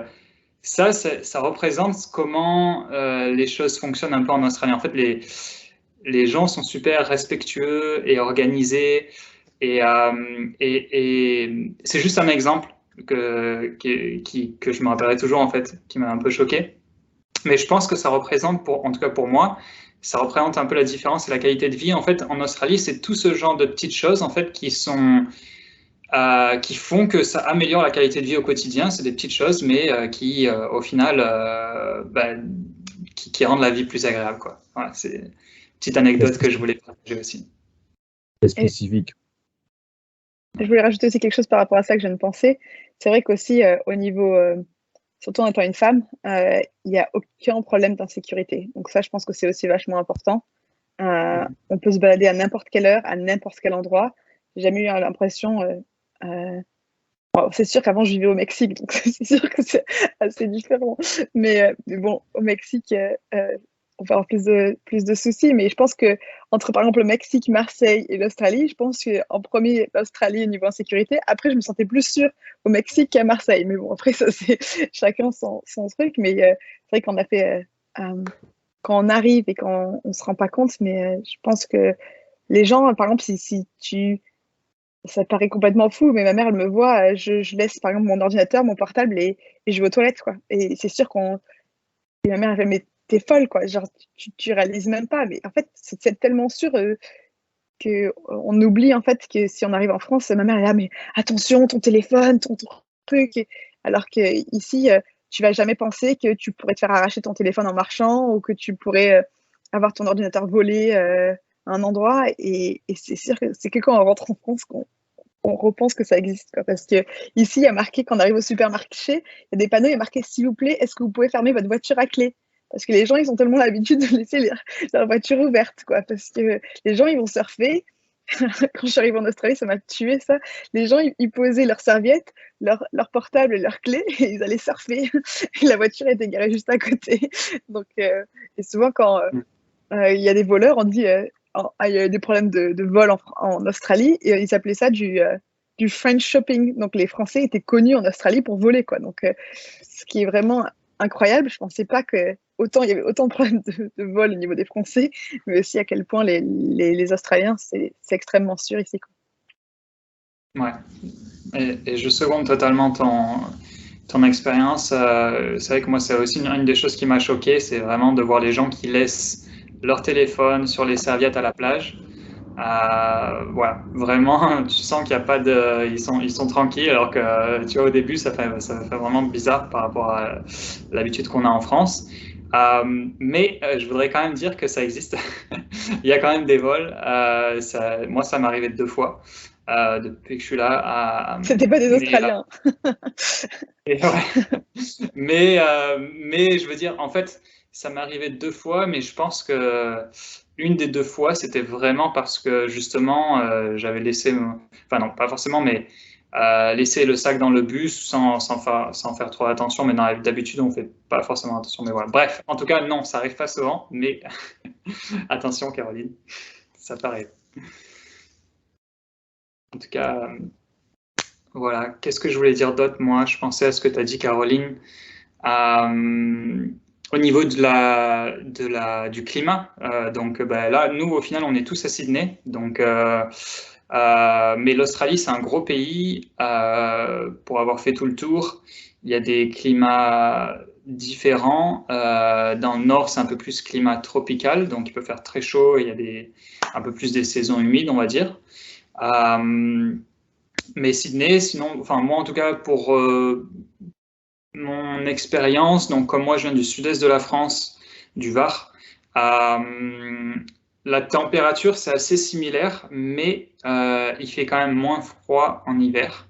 ça représente comment les choses fonctionnent un peu en Australie. En fait, les gens sont super respectueux et organisés. Et c'est juste un exemple que je me rappellerai toujours, en fait, qui m'a un peu choqué. Mais je pense que ça représente, en tout cas pour moi, ça représente un peu la différence et la qualité de vie. En fait, en Australie, c'est tout ce genre de petites choses, en fait, qui font que ça améliore la qualité de vie au quotidien. C'est des petites choses, mais qui, au final, qui rendent la vie plus agréable, quoi. Voilà, c'est une petite anecdote que je voulais partager aussi. C'est spécifique. Je voulais rajouter aussi quelque chose par rapport à ça que je viens de penser. C'est vrai qu'aussi, au niveau, surtout en étant une femme, il n'y a aucun problème d'insécurité. Donc ça, je pense que c'est aussi vachement important. On peut se balader à n'importe quelle heure, à n'importe quel endroit. J'ai jamais eu l'impression... Bon, c'est sûr qu'avant, je vivais au Mexique, donc c'est sûr que c'est assez différent. Mais bon, au Mexique... on va avoir plus de soucis, mais je pense que entre par exemple le Mexique, Marseille et l'Australie, je pense qu'en premier l'Australie au niveau insécurité, après je me sentais plus sûre au Mexique qu'à Marseille, mais bon après ça c'est chacun son truc, mais c'est vrai qu'on a fait quand on arrive et quand on se rend pas compte, mais je pense que les gens, par exemple si ça paraît complètement fou, mais ma mère elle me voit, je laisse par exemple mon ordinateur, mon portable et je vais aux toilettes quoi, et c'est sûr et ma mère elle fait mais t'es folle, quoi. Genre, tu réalises même pas. Mais en fait, c'est tellement sûr qu'on oublie, en fait, que si on arrive en France, ma mère est là, mais attention, ton téléphone, ton truc. Alors qu'ici, tu vas jamais penser que tu pourrais te faire arracher ton téléphone en marchant ou que tu pourrais avoir ton ordinateur volé à un endroit. Et c'est sûr que c'est que quand on rentre en France qu'on on repense que ça existe, quoi, parce que ici, il y a marqué, quand on arrive au supermarché, il y a des panneaux, il y a marqué, s'il vous plaît, est-ce que vous pouvez fermer votre voiture à clé? Parce que les gens, ils ont tellement l'habitude de laisser leur voiture ouverte, quoi, parce que les gens, ils vont surfer. Quand je suis arrivée en Australie, ça m'a tué, ça. Les gens, ils posaient leurs serviettes, leur portable et leurs clés, et ils allaient surfer. Et la voiture était garée juste à côté. Donc, et souvent, quand il y a des voleurs, on dit il y a eu des problèmes de vol en Australie, et ils appelaient ça du French shopping. Donc, les Français étaient connus en Australie pour voler, quoi. Donc, ce qui est vraiment incroyable, je ne pensais pas que il y avait autant de problèmes de vol au niveau des Français, mais aussi à quel point les Australiens, c'est extrêmement sûr ici, quoi. Ouais, et je seconde totalement ton expérience. C'est vrai que moi, c'est aussi une des choses qui m'a choqué, c'est vraiment de voir les gens qui laissent leur téléphone sur les serviettes à la plage. Voilà, vraiment, tu sens qu'il n'y a pas de, ils sont tranquilles, alors que tu vois au début, ça fait vraiment bizarre par rapport à l'habitude qu'on a en France. Mais je voudrais quand même dire que ça existe. Il y a quand même des vols. Moi, ça m'est arrivé 2 fois depuis que je suis là. C'était pas des Australiens. Ouais. Mais je veux dire, en fait, ça m'est arrivé 2 fois, mais je pense que une des 2 fois, c'était vraiment parce que justement, j'avais laissé, enfin non, pas forcément, mais laisser le sac dans le bus sans faire trop attention. Mais d'habitude, on fait pas forcément attention. Mais voilà. Bref, en tout cas, non, ça arrive pas souvent. Mais attention, Caroline, ça t'arrive. En tout cas, voilà. Qu'est-ce que je voulais dire d'autre, moi? Je pensais à ce que tu as dit, Caroline. Au niveau du climat, donc là, nous, au final, on est tous à Sydney. Donc, mais l'Australie, c'est un gros pays. Pour avoir fait tout le tour, il y a des climats différents. Dans le nord, c'est un peu plus climat tropical, donc il peut faire très chaud et il y a un peu plus des saisons humides, on va dire. Mais Sydney, sinon, enfin moi en tout cas, pour mon expérience, donc comme moi je viens du sud-est de la France, du Var, la température c'est assez similaire, mais il fait quand même moins froid en hiver.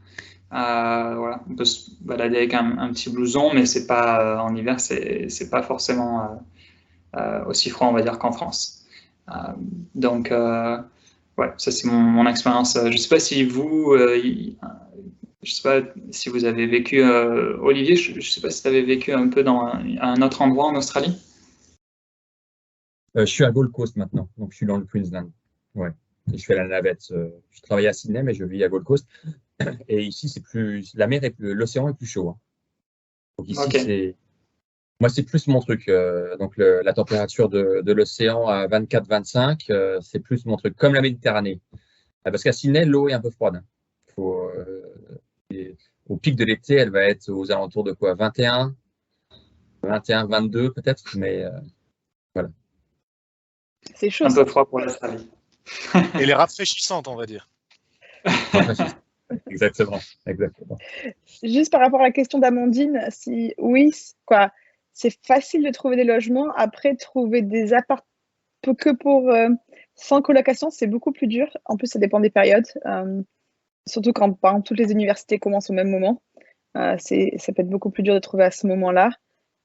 Voilà, on peut se balader avec un petit blouson, mais c'est pas en hiver, c'est pas forcément aussi froid, on va dire, qu'en France. Donc ouais, ça c'est mon expérience. Je sais pas si vous je sais pas si vous avez vécu, Olivier, je sais pas si tu avais vécu un peu dans un autre endroit en Australie. Je suis à Gold Coast maintenant, donc je suis dans le Queensland. Ouais. Et je fais la navette. Je travaille à Sydney, mais je vis à Gold Coast. Et ici, l'océan est plus chaud. Hein. Donc ici, Okay. Moi, c'est plus mon truc. Donc la température de l'océan à 24-25, c'est plus mon truc, comme la Méditerranée. Parce qu'à Sydney, l'eau est un peu froide. Au pic de l'été, elle va être aux alentours de quoi? 21, 22 peut-être, mais voilà. C'est chaud. Un peu froid pour l'Australie. Et les rafraîchissantes, on va dire. Exactement. Juste par rapport à la question d'Amandine, oui, quoi, c'est facile de trouver des logements. Après, trouver des appartements que sans colocation, c'est beaucoup plus dur. En plus, ça dépend des périodes. Surtout quand, par exemple, toutes les universités commencent au même moment. Ça peut être beaucoup plus dur de trouver à ce moment-là.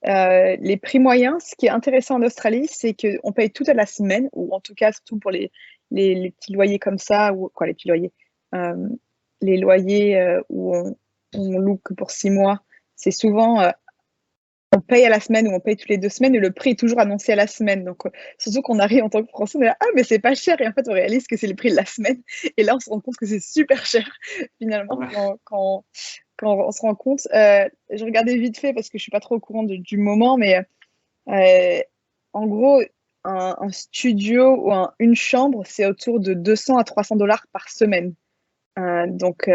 Les prix moyens, ce qui est intéressant en Australie, c'est qu'on paye tout à la semaine, ou en tout cas, surtout pour les petits loyers comme ça, ou quoi, les petits loyers, les loyers où on loue que pour 6 mois, c'est souvent on paye à la semaine ou on paye toutes les 2 semaines et le prix est toujours annoncé à la semaine. Donc, surtout qu'on arrive en tant que Français, on est là, ah, mais c'est pas cher. Et en fait, on réalise que c'est le prix de la semaine. Et là, on se rend compte que c'est super cher, finalement, quand on se rend compte. Je regardais vite fait parce que je suis pas trop au courant du moment, mais en gros, un studio ou une chambre, c'est autour de 200 à 300 $ par semaine. Donc,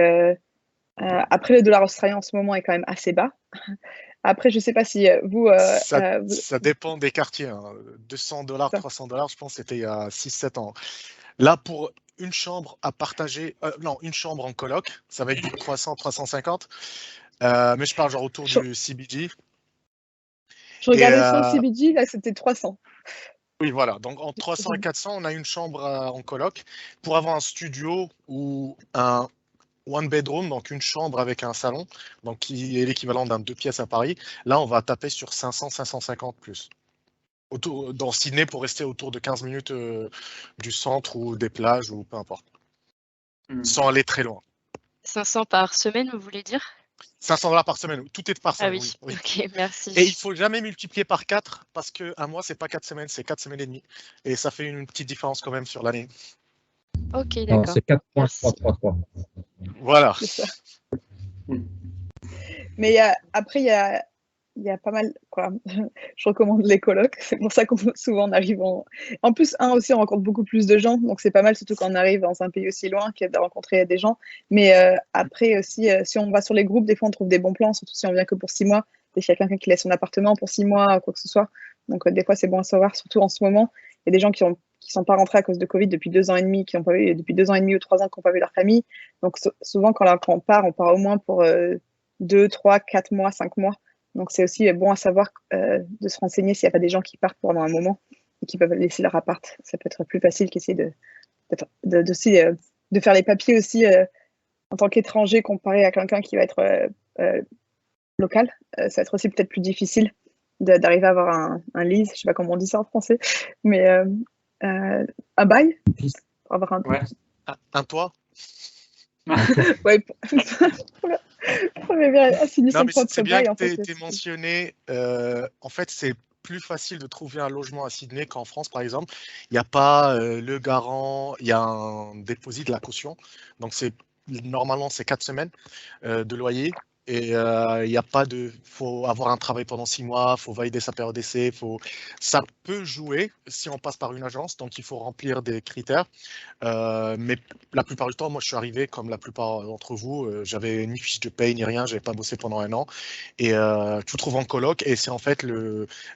après, le dollar australien en ce moment est quand même assez bas. Après, je ne sais pas si vous... Ça dépend des quartiers. Hein. 200 $, 300 $, je pense que c'était il y a 6-7 ans. Là, pour une chambre à partager, une chambre en coloc, ça va être du 300, 350. Mais je parle genre autour du CBD. Je regardais sur le CBD, là, c'était 300. Oui, voilà. Donc, entre 300 et 400, on a une chambre en coloc. Pour avoir un studio ou un one bedroom, donc une chambre avec un salon, donc qui est l'équivalent d'un 2 pièces à Paris. Là, on va taper sur 500-550 plus. Dans Sydney, pour rester autour de 15 minutes du centre ou des plages ou peu importe, sans aller très loin. 500 par semaine, vous voulez dire? 500 $ par semaine, tout est par semaine. Ah oui, ok, merci. Et il ne faut jamais multiplier par 4 parce qu'un mois, c'est pas 4 semaines, c'est 4 semaines et demie. Et ça fait une petite différence quand même sur l'année. Ok, d'accord. C'est 4,333. Voilà. Mais après, il y a pas mal, quoi. Je recommande les colocs. C'est pour ça qu'on souvent on arrive en plus, aussi, on rencontre beaucoup plus de gens. Donc, c'est pas mal, surtout quand on arrive dans un pays aussi loin, qu'il y a de rencontrer des gens. Mais après aussi, si on va sur les groupes, des fois, on trouve des bons plans, surtout si on vient que pour 6 mois. Des fois, il y a quelqu'un qui laisse son appartement pour 6 mois, quoi que ce soit. Donc, des fois, c'est bon à savoir, surtout en ce moment. Il y a des gens qui sont pas rentrés à cause de Covid depuis 2 ans et demi, qui n'ont pas vu, depuis 2 ans et demi ou 3 ans, qui n'ont pas vu leur famille. Donc, souvent, quand on part au moins pour 2, 3, 4 mois, 5 mois. Donc, c'est aussi bon à savoir de se renseigner s'il n'y a pas des gens qui partent pendant un moment et qui peuvent laisser leur appart. Ça peut être plus facile qu'essayer de faire les papiers aussi en tant qu'étranger comparé à quelqu'un qui va être local. Ça va être aussi peut-être plus difficile d'arriver à avoir un lease, je ne sais pas comment on dit ça en français, mais un bail. Avoir un toit. Ouais. Non, mais c'est bien que tu aies mentionné. En fait, c'est plus facile de trouver un logement à Sydney qu'en France, par exemple. Il n'y a pas le garant, il y a un dépôt de la caution. Donc, normalement, c'est 4 semaines de loyer. Et il n'y a pas faut avoir un travail pendant 6 mois, il faut valider sa période d'essai, ça peut jouer si on passe par une agence, donc il faut remplir des critères. Mais la plupart du temps, moi je suis arrivé comme la plupart d'entre vous, j'avais ni fiche de paye ni rien, j'avais pas bossé pendant 1 an. Et tu trouves en coloc, et c'est en fait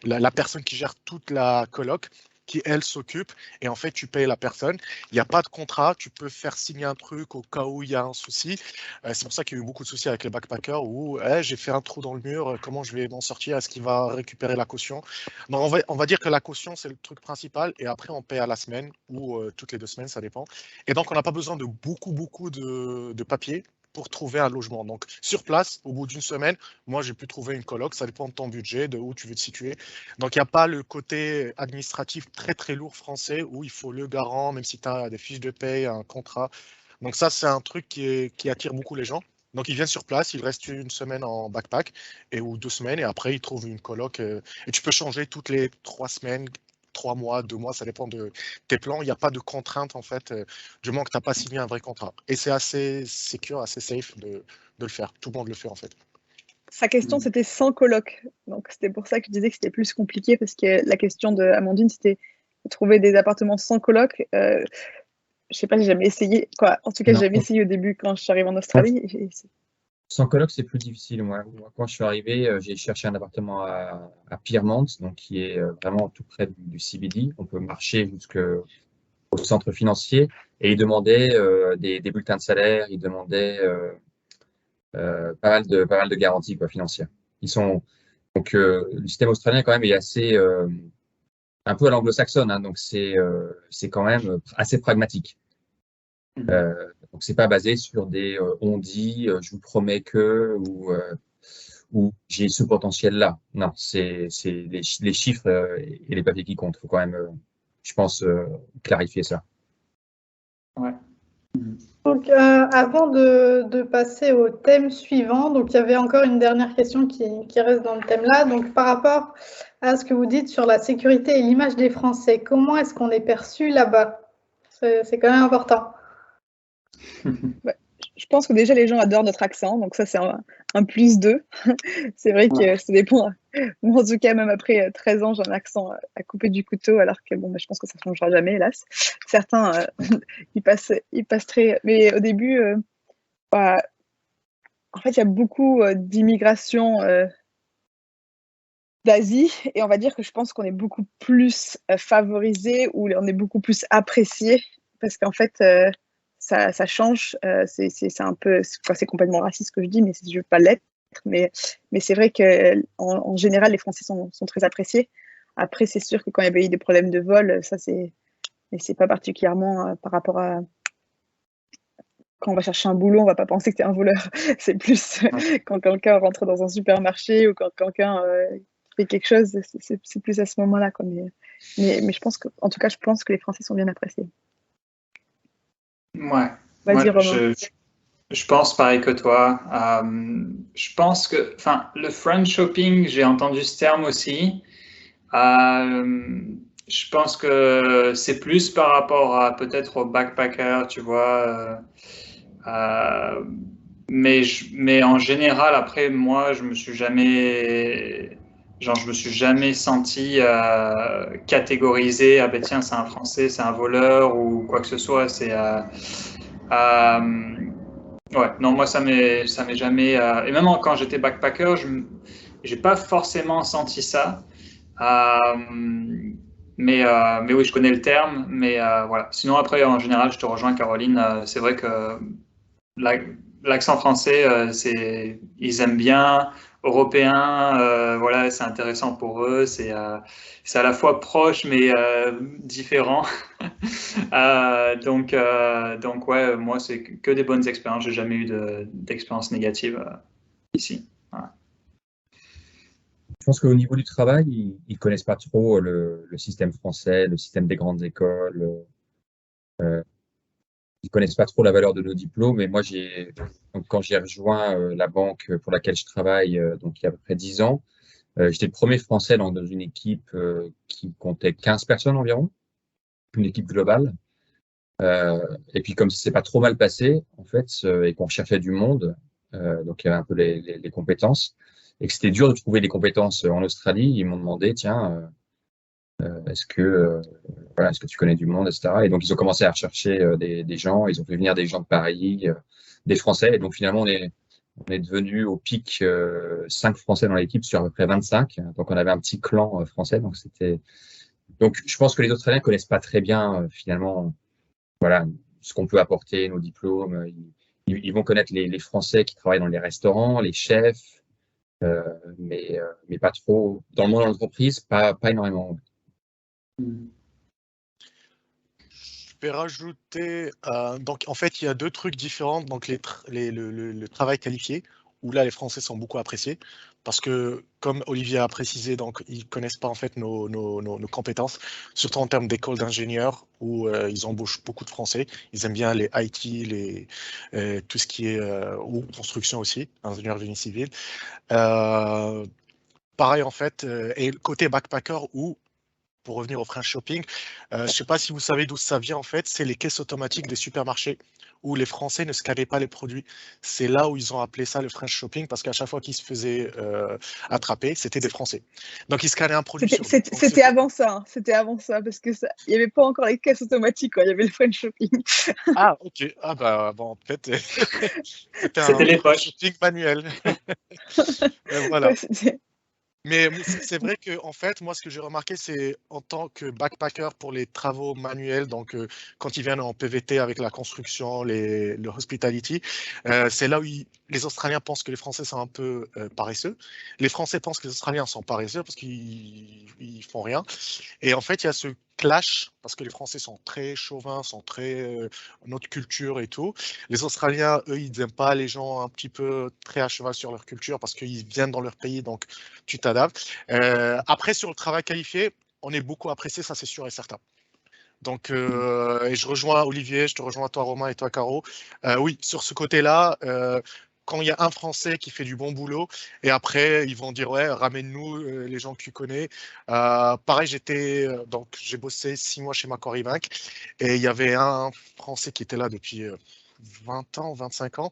la personne qui gère toute la coloc qui, elle, s'occupe, et en fait, tu payes la personne. Il n'y a pas de contrat, tu peux faire signer un truc au cas où il y a un souci. C'est pour ça qu'il y a eu beaucoup de soucis avec les backpackers, où j'ai fait un trou dans le mur, comment je vais m'en sortir, est-ce qu'il va récupérer la caution? Non, on va dire que la caution, c'est le truc principal, et après, on paye à la semaine, ou toutes les 2 semaines, ça dépend. Et donc, on n'a pas besoin de beaucoup de papiers pour trouver un logement. Donc, sur place, au bout d'1 semaine, moi, j'ai pu trouver une coloc. Ça dépend de ton budget, de où tu veux te situer. Donc, il n'y a pas le côté administratif très lourd français où il faut le garant, même si tu as des fiches de paye, un contrat. Donc, ça, c'est un truc qui attire beaucoup les gens. Donc, ils viennent sur place, ils restent 1 semaine en backpack ou 2 semaines, et après, ils trouvent une coloc. Et tu peux changer toutes les 3 semaines, 3 mois, 2 mois, ça dépend de tes plans. Il n'y a pas de contrainte, en fait, du moment que tu n'as pas signé un vrai contrat. Et c'est assez secure, assez safe de le faire. Tout le monde le fait, en fait. Sa question, c'était sans coloc. Donc, c'était pour ça que je disais que c'était plus compliqué, parce que la question de Amandine, c'était de trouver des appartements sans coloc. Je sais pas, j'ai jamais essayé. En tout cas, j'ai jamais essayé au début quand je suis arrivée en Australie. Sans coloc, c'est plus difficile. Moi, quand je suis arrivé, j'ai cherché un appartement à Pyrmont, donc qui est vraiment tout près du CBD. On peut marcher jusqu'au centre financier. Et ils demandaient des bulletins de salaire, ils demandaient pas mal de garanties financières. Donc le système australien quand même est assez un peu à l'anglo-saxonne, hein, donc c'est quand même assez pragmatique. Donc c'est pas basé sur des on dit, je vous promets que ou j'ai ce potentiel là. Non, c'est les chiffres et les papiers qui comptent. Il faut quand même, je pense, clarifier ça. Ouais. Donc, avant de passer au thème suivant, donc il y avait encore une dernière question qui reste dans le thème-là. Donc, par rapport à ce que vous dites sur la sécurité et l'image des Français, comment est-ce qu'on est perçu là-bas? C'est quand même important. Je pense que déjà, les gens adorent notre accent, donc ça, c'est un plus 2. C'est vrai que ça dépend. Moi, en tout cas, même après 13 ans, j'ai un accent à couper du couteau, alors que bon, je pense que ça ne changera jamais, hélas. Certains, ils passent très... Mais au début, en fait, il y a beaucoup d'immigration d'Asie, et on va dire que je pense qu'on est beaucoup plus favorisé, ou on est beaucoup plus apprécié, parce qu'en fait... Ça change, c'est un peu, c'est complètement raciste ce que je dis, mais je ne veux pas l'être, mais c'est vrai qu'en général, les Français sont très appréciés. Après, c'est sûr que quand il y avait eu des problèmes de vol, ça c'est pas particulièrement par rapport quand on va chercher un boulot, on va pas penser que tu es un voleur. C'est plus quand quelqu'un rentre dans un supermarché ou quand quelqu'un fait quelque chose, c'est plus à ce moment-là, quoi. Mais je pense que, en tout cas, je pense que les Français sont bien appréciés. Ouais. Vas-y, Ouais, Romain. je pense pareil que toi. Je pense que, enfin, le friend shopping, j'ai entendu ce terme aussi. Je pense que c'est plus par rapport à peut-être au backpacker, tu vois. Mais en général, après, moi, je me suis jamais, genre, je me suis jamais senti catégorisé. Ah ben tiens, c'est un Français, c'est un voleur ou quoi que ce soit. Ouais, non, moi, ça m'est jamais. Et même quand j'étais backpacker, j'ai pas forcément senti ça. Mais oui, je connais le terme. Mais voilà. Sinon, après, en général, je te rejoins, Caroline. C'est vrai que l'accent français, ils aiment bien. Européen, voilà, c'est intéressant pour eux. C'est à la fois proche mais différent. Donc ouais, moi c'est que des bonnes expériences. J'ai jamais eu d'expérience négative ici. Voilà. Je pense qu'au niveau du travail, ils connaissent pas trop le système français, le système des grandes écoles. Ils connaissent pas trop la valeur de nos diplômes. Et moi, donc, quand j'ai rejoint la banque pour laquelle je travaille, donc il y a à peu près 10 ans, j'étais le premier Français dans une équipe qui comptait 15 personnes environ, une équipe globale. Et puis comme ça s'est pas trop mal passé, en fait, et qu'on cherchait du monde, donc il y avait un peu les compétences, et que c'était dur de trouver des compétences en Australie, ils m'ont demandé, tiens, voilà, est-ce que tu connais du monde, etc. Et donc ils ont commencé à rechercher des gens, ils ont fait venir des gens de Paris, des Français, et donc finalement on est devenu au pic 5 Français dans l'équipe sur à peu près 25. Donc on avait un petit clan français, donc je pense que les Australiens connaissent pas très bien finalement voilà, ce qu'on peut apporter, nos diplômes. Ils vont connaître les Français qui travaillent dans les restaurants, les chefs, mais pas trop. Dans le monde de l'entreprise, pas énormément. Je vais rajouter, donc en fait, il y a deux trucs différents. Donc le travail qualifié, où là, les Français sont beaucoup appréciés, parce que, comme Olivier a précisé, donc ils connaissent pas en fait nos compétences, surtout en termes d'école d'ingénieurs, où ils embauchent beaucoup de Français. Ils aiment bien les IT, tout ce qui est ou construction aussi, ingénieur génie civil. Pareil en fait, et côté backpacker, où pour revenir au French Shopping, je ne sais pas si vous savez d'où ça vient en fait, c'est les caisses automatiques des supermarchés où les Français ne scannaient pas les produits. C'est là où ils ont appelé ça le French Shopping parce qu'à chaque fois qu'ils se faisaient attraper, c'était des Français. Donc ils scannaient un produit sur deux. C'était avant ça, hein. C'était avant ça parce que il n'y avait pas encore les caisses automatiques quand il y avait le French Shopping. Ah ok, ah bah bon, peut-être c'était un l'époque. shopping manuel. Voilà. Ouais, Mais c'est vrai que en fait, moi, ce que j'ai remarqué, c'est en tant que backpacker pour les travaux manuels, donc quand ils viennent en PVT avec la construction, le hospitality, c'est là où les Australiens pensent que les Français sont un peu paresseux. Les Français pensent que les Australiens sont paresseux parce qu'ils font rien. Et en fait, il y a ce clash parce que les Français sont très chauvins, sont très notre culture et tout. Les Australiens, eux, ils n'aiment pas les gens un petit peu très à cheval sur leur culture parce qu'ils viennent dans leur pays, donc tu t'adaptes. Après, sur le travail qualifié, on est beaucoup apprécié, ça c'est sûr et certain. Donc, et je rejoins Olivier, je te rejoins toi Romain et toi Caro. Oui, sur ce côté-là, quand il y a un Français qui fait du bon boulot, et après ils vont dire ouais, ramène-nous les gens que tu connais. Pareil, donc j'ai bossé 6 mois chez Macquarie Bank, et il y avait un Français qui était là depuis 20 ans, 25 ans.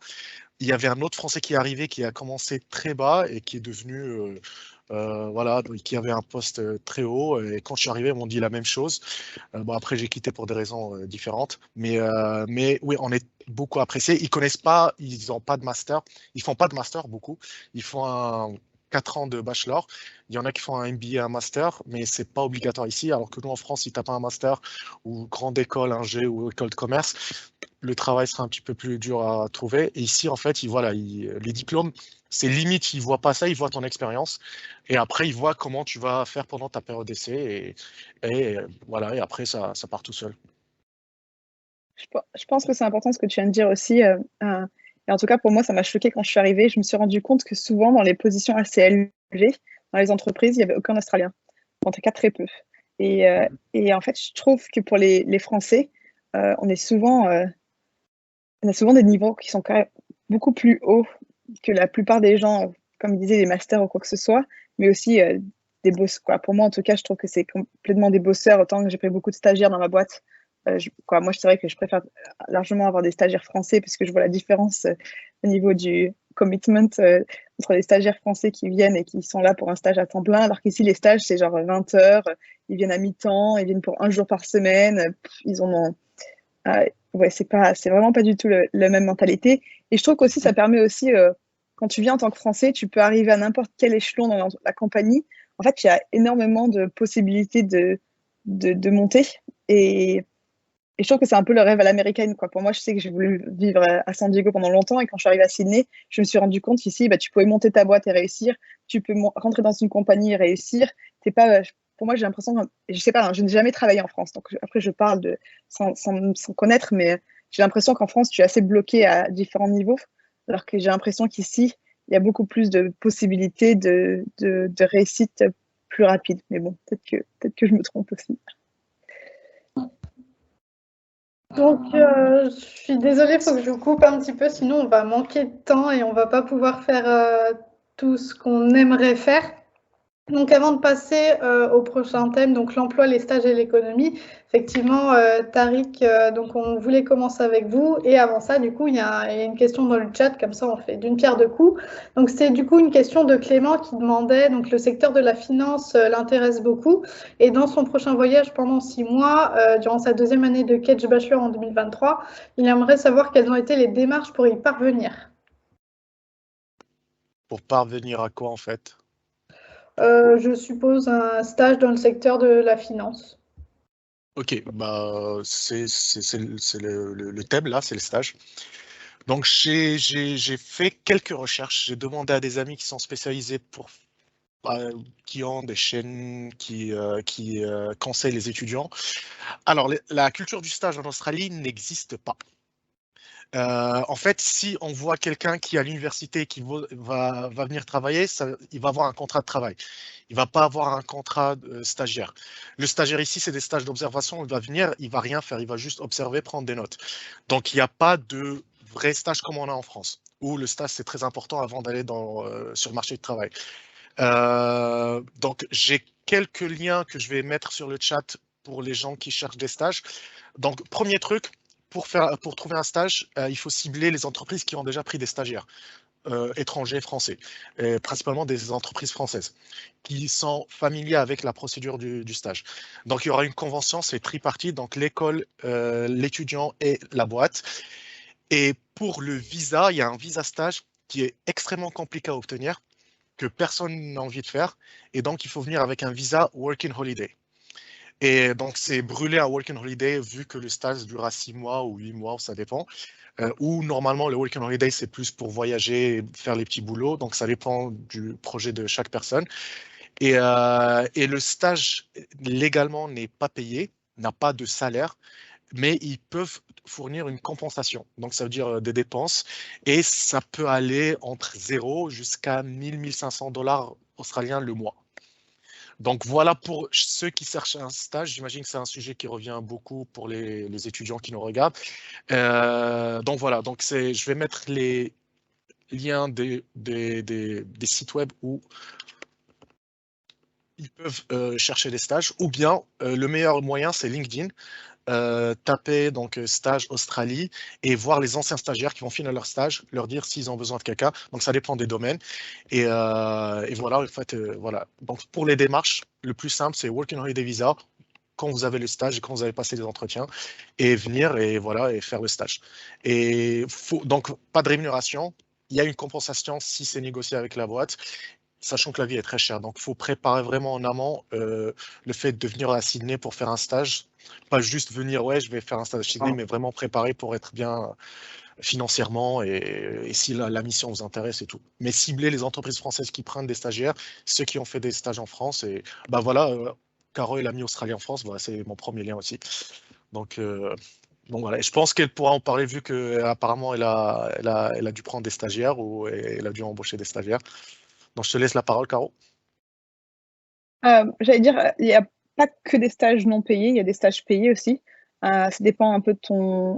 Il y avait un autre Français qui est arrivé, qui a commencé très bas et qui est devenu, voilà, qui avait un poste très haut. Et quand je suis arrivé, ils m'ont dit la même chose. Bon, après, j'ai quitté pour des raisons différentes. Mais oui, on est beaucoup apprécié. Ils connaissent pas, ils n'ont pas de master. Ils font pas de master beaucoup. Ils font 4 ans de bachelor. Il y en a qui font un MBA, un master, mais c'est pas obligatoire ici. Alors que nous, en France, si tu n'as pas un master ou grande école, ingé ou école de commerce, le travail sera un petit peu plus dur à trouver. Et ici, en fait, les diplômes, c'est limite, ils ne voient pas ça, ils voient ton expérience. Et après, ils voient comment tu vas faire pendant ta période d'essai. Et voilà, et après, ça part tout seul. Je pense que c'est important ce que tu viens de dire aussi. Et en tout cas, pour moi, ça m'a choqué quand je suis arrivée. Je me suis rendu compte que souvent, dans les positions assez élevées, dans les entreprises, il n'y avait aucun Australien. En tout cas, très peu. Et en fait, je trouve que pour les Français, on a souvent des niveaux qui sont quand même beaucoup plus hauts que la plupart des gens, comme ils disaient, des masters ou quoi que ce soit, mais aussi des boss, quoi. Pour moi, en tout cas, je trouve que c'est complètement des bosseurs, autant que j'ai pris beaucoup de stagiaires dans ma boîte. Moi, c'est vrai que je préfère largement avoir des stagiaires français parce que je vois la différence au niveau du commitment entre les stagiaires français qui viennent et qui sont là pour un stage à temps plein, alors qu'ici, les stages, c'est genre 20 heures, ils viennent à mi-temps, ils viennent pour 1 jour par semaine, ils en ont... ouais, c'est vraiment pas du tout la même mentalité. Et je trouve qu'aussi, ça permet aussi, quand tu viens en tant que Français, tu peux arriver à n'importe quel échelon dans la compagnie. En fait, il y a énormément de possibilités de monter. Et je trouve que c'est un peu le rêve à l'américaine, quoi. Pour moi, je sais que j'ai voulu vivre à San Diego pendant longtemps et quand je suis arrivée à Sydney, je me suis rendu compte qu'ici, tu pouvais monter ta boîte et réussir. Tu peux rentrer dans une compagnie et réussir. T'es pas, pour moi, j'ai l'impression, je sais pas, je n'ai jamais travaillé en France. Donc après, je parle sans connaître, mais j'ai l'impression qu'en France, tu es assez bloqué à différents niveaux, alors que j'ai l'impression qu'ici, il y a beaucoup plus de possibilités de réussite plus rapide. Mais bon, peut-être que je me trompe aussi. Donc, je suis désolée, il faut que je vous coupe un petit peu, sinon on va manquer de temps et on va pas pouvoir faire tout ce qu'on aimerait faire. Donc, avant de passer au prochain thème, donc l'emploi, les stages et l'économie, effectivement, Tariq, donc on voulait commencer avec vous. Et avant ça, du coup, il y a une question dans le chat, comme ça on fait d'une pierre deux coups. Donc, c'est du coup une question de Clément qui demandait, donc le secteur de la finance l'intéresse beaucoup. Et dans son prochain voyage pendant 6 mois, durant sa 2e année de Kedge Bachelor en 2023, il aimerait savoir quelles ont été les démarches pour y parvenir. Pour parvenir à quoi en fait? Je suppose un stage dans le secteur de la finance. Ok, bah c'est le thème là, c'est le stage. Donc j'ai fait quelques recherches, j'ai demandé à des amis qui sont spécialisés qui ont des chaînes qui conseillent les étudiants. Alors la culture du stage en Australie n'existe pas. En fait, si on voit quelqu'un qui est à l'université qui va venir travailler, il va avoir un contrat de travail. Il ne va pas avoir un contrat stagiaire. Le stagiaire ici, c'est des stages d'observation. Il va venir, il ne va rien faire. Il va juste observer, prendre des notes. Donc, il n'y a pas de vrai stage comme on a en France, où le stage, c'est très important avant d'aller sur le marché du travail. Donc, j'ai quelques liens que je vais mettre sur le chat pour les gens qui cherchent des stages. Donc, premier truc, pour trouver un stage, il faut cibler les entreprises qui ont déjà pris des stagiaires étrangers, français, et principalement des entreprises françaises qui sont familiers avec la procédure du stage. Donc, il y aura une convention, c'est tripartite, donc l'école, l'étudiant et la boîte. Et pour le visa, il y a un visa stage qui est extrêmement compliqué à obtenir, que personne n'a envie de faire. Et donc, il faut venir avec un visa Working Holiday. Et donc, c'est brûler un Working Holiday vu que le stage durera 6 mois ou 8 mois, ça dépend. Ou normalement, le Working Holiday, c'est plus pour voyager, faire les petits boulots. Donc, ça dépend du projet de chaque personne. Et le stage, légalement, n'est pas payé, n'a pas de salaire, mais ils peuvent fournir une compensation. Donc, ça veut dire des dépenses. Et ça peut aller entre 0 jusqu'à 1 500 $ australiens le mois. Donc voilà pour ceux qui cherchent un stage. J'imagine que c'est un sujet qui revient beaucoup pour les étudiants qui nous regardent. Donc voilà, donc je vais mettre les liens des sites web où ils peuvent chercher des stages, ou bien le meilleur moyen, c'est LinkedIn. Taper donc stage Australie et voir les anciens stagiaires qui vont finir leur stage, leur dire s'ils ont besoin de quelqu'un. Donc ça dépend des domaines. Et voilà, en fait, voilà. Donc pour les démarches, le plus simple, c'est Working Holiday Visa quand vous avez le stage et quand vous avez passé les entretiens et venir et voilà et faire le stage. Et donc pas de rémunération. Il y a une compensation si c'est négocié avec la boîte, sachant que la vie est très chère. Donc il faut préparer vraiment en amont le fait de venir à Sydney pour faire un stage. Pas juste venir, ouais, je vais faire un stage à Sydney, mais vraiment préparer pour être bien financièrement et si la mission vous intéresse et tout. Mais cibler les entreprises françaises qui prennent des stagiaires, ceux qui ont fait des stages en France. Et bah voilà, Caro est l'ami australien en France, voilà, c'est mon premier lien aussi. Donc Donc voilà, et je pense qu'elle pourra en parler vu qu'apparemment elle a dû prendre des stagiaires ou elle a dû embaucher des stagiaires. Donc je te laisse la parole, Caro. J'allais dire, il n'y a pas que des stages non payés, il y a des stages payés aussi. Ça dépend un peu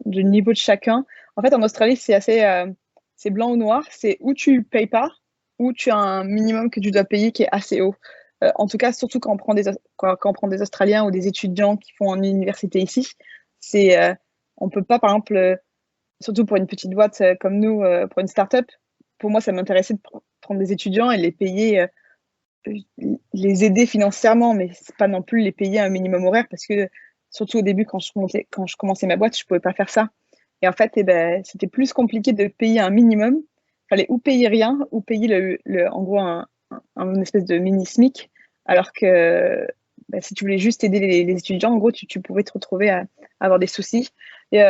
du niveau de chacun. En fait, en Australie, c'est blanc ou noir. C'est où tu payes pas, ou tu as un minimum que tu dois payer qui est assez haut. En tout cas, surtout quand on prend des Australiens ou des étudiants qui font en université ici, on peut pas, par exemple, surtout pour une petite boîte comme nous, pour une start-up, pour moi, ça m'intéressait de prendre des étudiants et les payer, les aider financièrement, mais c'est pas non plus les payer un minimum horaire parce que, surtout au début, quand je commençais ma boîte, je pouvais pas faire ça. Et en fait, c'était plus compliqué de payer un minimum. Il fallait ou payer rien, ou payer en gros une espèce de mini SMIC, alors que si tu voulais juste aider les étudiants, en gros, tu pouvais te retrouver à avoir des soucis. Et,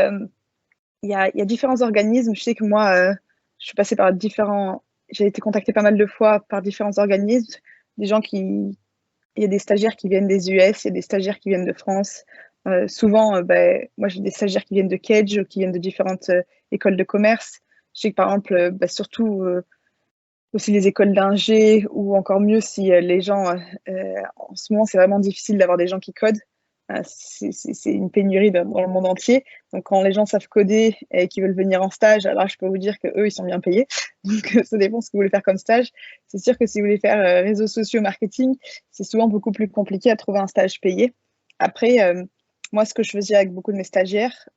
il y a différents organismes. Je sais que moi, je suis passée par j'ai été contactée pas mal de fois par différents organismes, il y a des stagiaires qui viennent des US, il y a des stagiaires qui viennent de France. Souvent, moi, j'ai des stagiaires qui viennent de Kedge, qui viennent de différentes écoles de commerce. Je sais que, par exemple, surtout aussi les écoles d'ingé, ou encore mieux si les gens, en ce moment, c'est vraiment difficile d'avoir des gens qui codent. C'est une pénurie dans le monde entier. Donc, quand les gens savent coder et qu'ils veulent venir en stage, alors je peux vous dire qu'eux, ils sont bien payés. Donc, ça dépend de ce que vous voulez faire comme stage. C'est sûr que si vous voulez faire réseaux sociaux, marketing, c'est souvent beaucoup plus compliqué à trouver un stage payé. Après, moi, ce que je faisais avec beaucoup de mes stagiaires,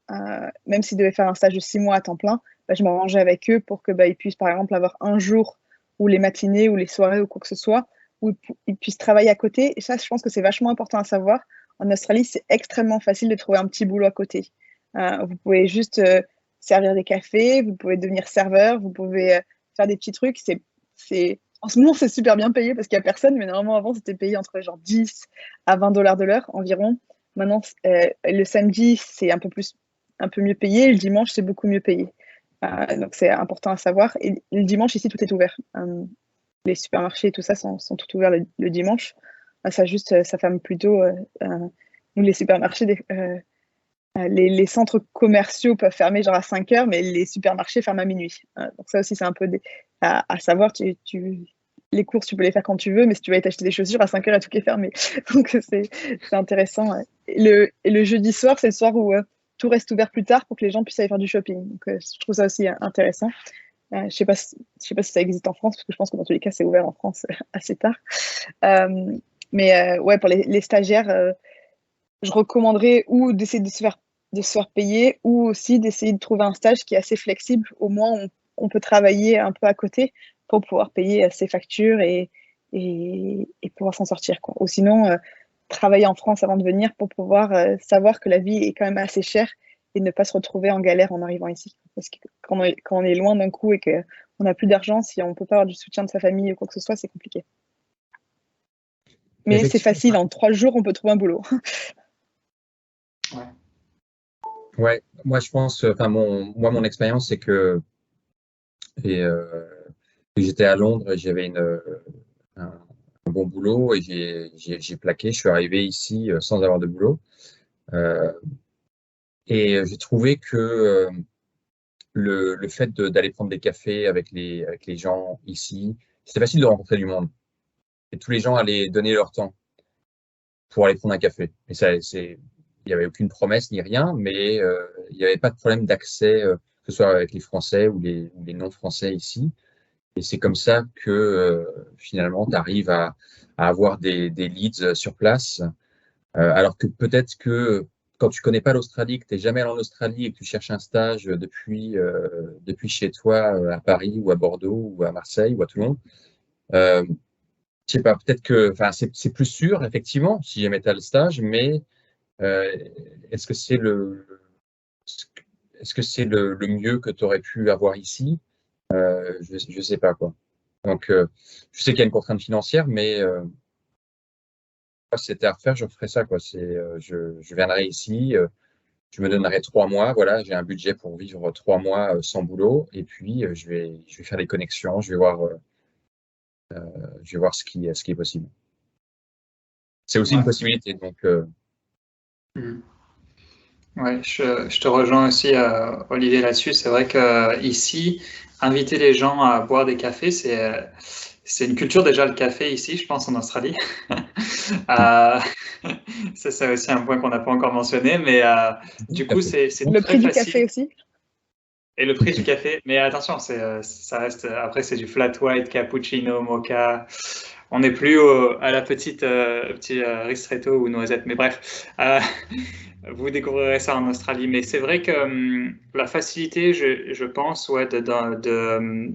même s'ils devaient faire un stage de 6 mois à temps plein, je m'arrangeais avec eux pour qu'ils puissent, par exemple, avoir un jour ou les matinées ou les soirées ou quoi que ce soit, où ils puissent travailler à côté. Et ça, je pense que c'est vachement important à savoir. En Australie, c'est extrêmement facile de trouver un petit boulot à côté. Vous pouvez juste servir des cafés, vous pouvez devenir serveur, vous pouvez faire des petits trucs. En ce moment, c'est super bien payé parce qu'il n'y a personne, mais normalement, avant, c'était payé entre genre 10 à 20 $ de l'heure environ. Maintenant, le samedi, c'est un peu mieux payé. Le dimanche, c'est beaucoup mieux payé. Donc, c'est important à savoir. Et le dimanche, ici, tout est ouvert. Les supermarchés et tout ça sont tout ouverts le dimanche. Ça ferme plus tôt. Nous, les supermarchés, les centres commerciaux peuvent fermer genre à 5 heures, mais les supermarchés ferment à minuit. Donc ça aussi, c'est un peu à savoir. Les courses, tu peux les faire quand tu veux, mais si tu vas aller t'acheter des chaussures, à 5 heures, tout est fermé. Donc c'est intéressant. Et le jeudi soir, c'est le soir où tout reste ouvert plus tard pour que les gens puissent aller faire du shopping. Donc je trouve ça aussi intéressant. Je sais pas si ça existe en France, parce que je pense que dans tous les cas, c'est ouvert en France assez tard. Mais ouais, pour les stagiaires, je recommanderais ou d'essayer de se faire payer, ou aussi d'essayer de trouver un stage qui est assez flexible. Au moins, on peut travailler un peu à côté pour pouvoir payer ses factures et pouvoir s'en sortir, quoi. Ou sinon, travailler en France avant de venir pour pouvoir savoir que la vie est quand même assez chère et ne pas se retrouver en galère en arrivant ici. Parce que quand on est loin d'un coup et qu'on n'a plus d'argent, si on ne peut pas avoir du soutien de sa famille ou quoi que ce soit, c'est compliqué. Mais c'est facile, en 3 jours, on peut trouver un boulot. Ouais, moi je pense, mon expérience, c'est que j'étais à Londres et j'avais un bon boulot et j'ai plaqué. Je suis arrivé ici sans avoir de boulot. Et j'ai trouvé que le fait d'aller prendre des cafés avec les gens ici, c'était facile de rencontrer du monde. Et tous les gens allaient donner leur temps pour aller prendre un café. Et il n'y avait aucune promesse ni rien, mais il n'y avait pas de problème d'accès, que ce soit avec les Français ou les non-Français ici. Et c'est comme ça que finalement, tu arrives à avoir des leads sur place. Alors que peut-être que quand tu connais pas l'Australie, que tu n'es jamais allé en Australie et que tu cherches un stage depuis chez toi à Paris ou à Bordeaux ou à Marseille ou à Toulon, je sais pas, peut-être que c'est plus sûr, effectivement, si jamais tu as le stage, mais est-ce que c'est le mieux que tu aurais pu avoir ici? Je sais pas, quoi. Donc, je sais qu'il y a une contrainte financière, mais si c'était à refaire, je ferais ça, quoi. Je viendrais ici, je me donnerais 3 mois, voilà, j'ai un budget pour vivre 3 mois sans boulot, et puis je vais faire des connexions, je vais voir ce qui est possible. C'est aussi une possibilité, donc. Ouais, je te rejoins aussi, Olivier, là-dessus. C'est vrai que ici, inviter les gens à boire des cafés, c'est une culture déjà le café ici, je pense, en Australie. Euh, c'est aussi un point qu'on n'a pas encore mentionné, mais du coup, c'est Le très prix du café facile. aussi. Et le prix du café, mais attention, ça reste. Après, c'est du flat white, cappuccino, mocha. On n'est plus à la petit ristretto ou noisette. Mais bref, vous découvrirez ça en Australie. Mais c'est vrai que la facilité, je pense, ouais,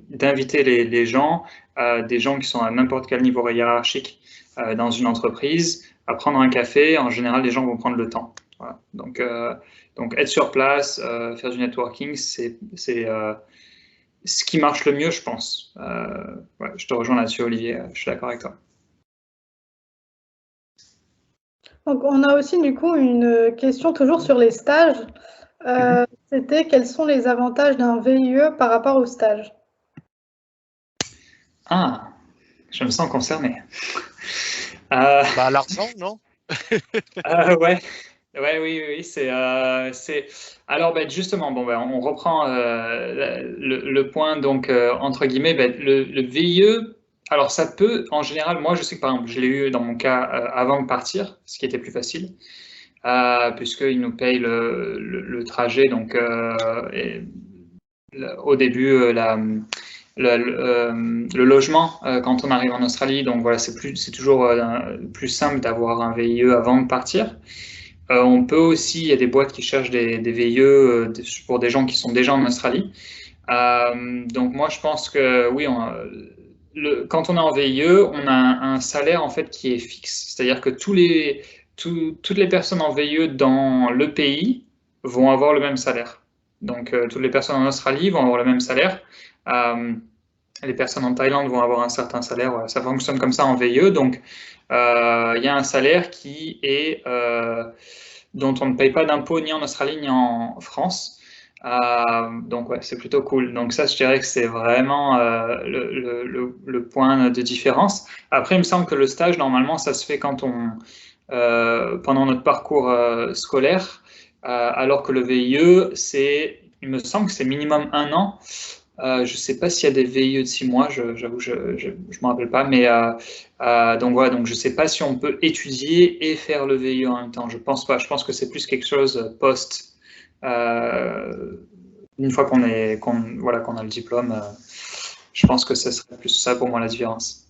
d'inviter les gens, des gens qui sont à n'importe quel niveau hiérarchique dans une entreprise, à prendre un café. En général, les gens vont prendre le temps. Voilà. Donc, être sur place, faire du networking, c'est ce qui marche le mieux, je pense. Ouais, je te rejoins là-dessus, Olivier. Je suis d'accord avec toi. Donc, on a aussi du coup une question toujours sur les stages. C'était quels sont les avantages d'un VIE par rapport au stage? Ah, je me sens concerné. Euh, Bah, l'argent, non? ouais. Ouais, oui, oui, c'est. Alors, ben, justement, bon, ben, on reprend le point, donc, entre guillemets, ben, le VIE, alors ça peut, en général, moi je sais que par exemple, je l'ai eu dans mon cas avant de partir, ce qui était plus facile, puisqu'ils nous payent le trajet, donc, au début, le logement quand on arrive en Australie, donc voilà, c'est toujours plus simple d'avoir un VIE avant de partir. On peut aussi, il y a des boîtes qui cherchent des VIE pour des gens qui sont déjà en Australie. Donc moi, je pense que oui, quand on est en VIE, on a un salaire en fait qui est fixe. C'est-à-dire que toutes les personnes en VIE dans le pays vont avoir le même salaire. Donc toutes les personnes en Australie vont avoir le même salaire. Les personnes en Thaïlande vont avoir un certain salaire. Voilà, ça fonctionne comme ça en VIE. Donc il y a un salaire qui est dont on ne paye pas d'impôts ni en Australie ni en France. Donc ouais, c'est plutôt cool. Donc ça, je dirais que c'est vraiment le point de différence. Après, il me semble que le stage, normalement, ça se fait quand pendant notre parcours scolaire, alors que le VIE, il me semble que c'est minimum 1 an. Je ne sais pas s'il y a des VIE de 6 mois, j'avoue, je ne me rappelle pas, mais donc voilà, donc je ne sais pas si on peut étudier et faire le VIE en même temps. Je pense pas. Je pense que c'est plus quelque chose post. Une fois qu'on a le diplôme, je pense que ce serait plus ça pour moi la différence.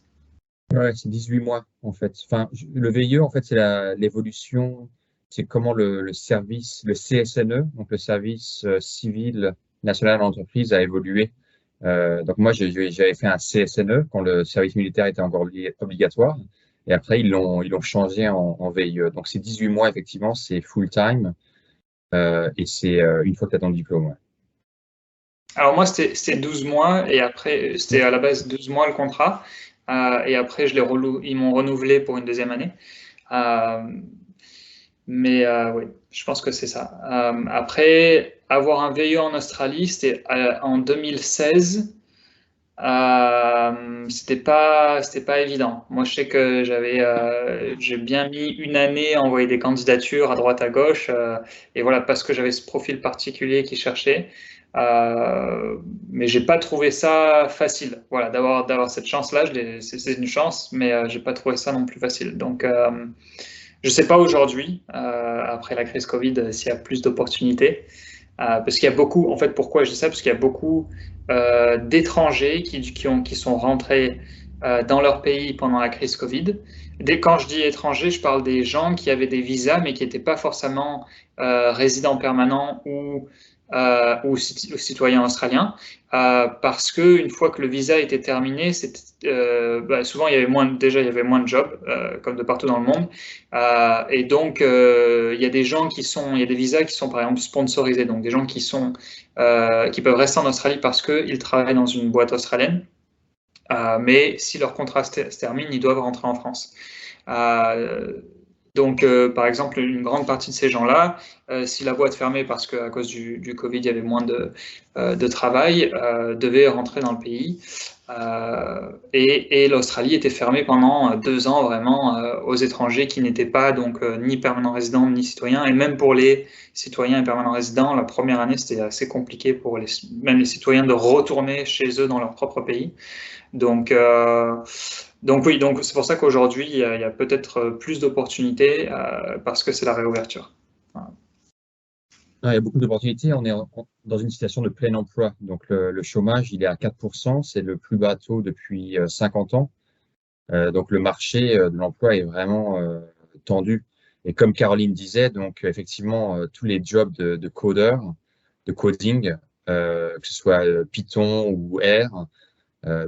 Ouais, c'est 18 mois en fait. Enfin, le VIE, en fait, c'est l'évolution, c'est comment le service, le CSNE, donc le service civil national de l'entreprise, a évolué. Donc moi, j'avais fait un CSNE quand le service militaire était encore obligatoire. Et après, ils l'ont changé en VIE. Donc c'est 18 mois, effectivement, c'est full-time. Et c'est une fois que tu as ton diplôme. Ouais. Alors moi, c'était 12 mois et après, c'était à la base 12 mois le contrat. Et après, ils m'ont renouvelé pour une deuxième année. Mais oui, je pense que c'est ça. Après, avoir un VIE en Australie, c'était en 2016. C'était pas évident. Moi, je sais que j'ai bien mis une année à envoyer des candidatures à droite à gauche, et voilà, parce que j'avais ce profil particulier qui cherchait. Mais j'ai pas trouvé ça facile. Voilà, d'avoir cette chance-là, c'est une chance, mais j'ai pas trouvé ça non plus facile. Donc, je sais pas aujourd'hui, après la crise Covid, s'il y a plus d'opportunités. Parce qu'il y a beaucoup, en fait, pourquoi je dis ça? Parce qu'il y a beaucoup d'étrangers qui sont rentrés dans leur pays pendant la crise Covid. Quand je dis étrangers, je parle des gens qui avaient des visas, mais qui n'étaient pas forcément résidents permanents ou citoyens australiens, parce que une fois que le visa était terminé, souvent il y avait moins de jobs, comme de partout dans le monde, et donc il y a il y a des visas qui sont par exemple sponsorisés, donc des gens qui peuvent rester en Australie parce qu'ils travaillent dans une boîte australienne, mais si leur contrat se termine, ils doivent rentrer en France. Donc, par exemple, une grande partie de ces gens-là, si la boîte fermait parce qu'à cause du Covid, il y avait moins de travail, devaient rentrer dans le pays. Et l'Australie était fermée pendant 2 ans vraiment aux étrangers qui n'étaient pas donc ni permanents résidents ni citoyens. Et même pour les citoyens et permanents résidents, la première année, c'était assez compliqué pour même les citoyens de retourner chez eux dans leur propre pays. Donc oui, donc c'est pour ça qu'aujourd'hui, il y a peut-être plus d'opportunités parce que c'est la réouverture. Voilà. Il y a beaucoup d'opportunités. On est dans une situation de plein emploi. Donc, le chômage, il est à 4%. C'est le plus bas taux depuis 50 ans. Donc, le marché de l'emploi est vraiment tendu. Et comme Caroline disait, donc, effectivement, tous les jobs de codeur, de coding, que ce soit Python ou R,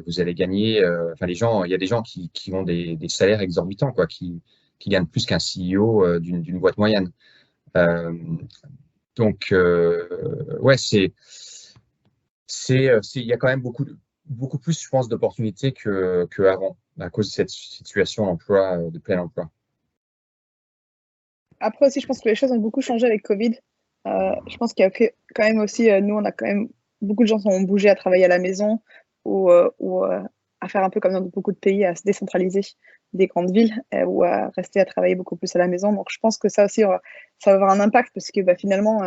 vous allez gagner, enfin il y a des gens qui ont des salaires exorbitants, quoi, qui gagnent plus qu'un CEO d'une boîte moyenne. Donc, ouais, il y a quand même beaucoup plus, je pense, d'opportunités qu'avant, à cause de cette situation d'emploi, de plein emploi. Après aussi, je pense que les choses ont beaucoup changé avec Covid. Je pense qu'il y a quand même aussi, nous, on a quand même, beaucoup de gens ont bougé à travailler à la maison ou à faire un peu comme dans beaucoup de pays, à se décentraliser des grandes villes ou à rester à travailler beaucoup plus à la maison. Donc, je pense que ça aussi, ça va avoir un impact parce que finalement,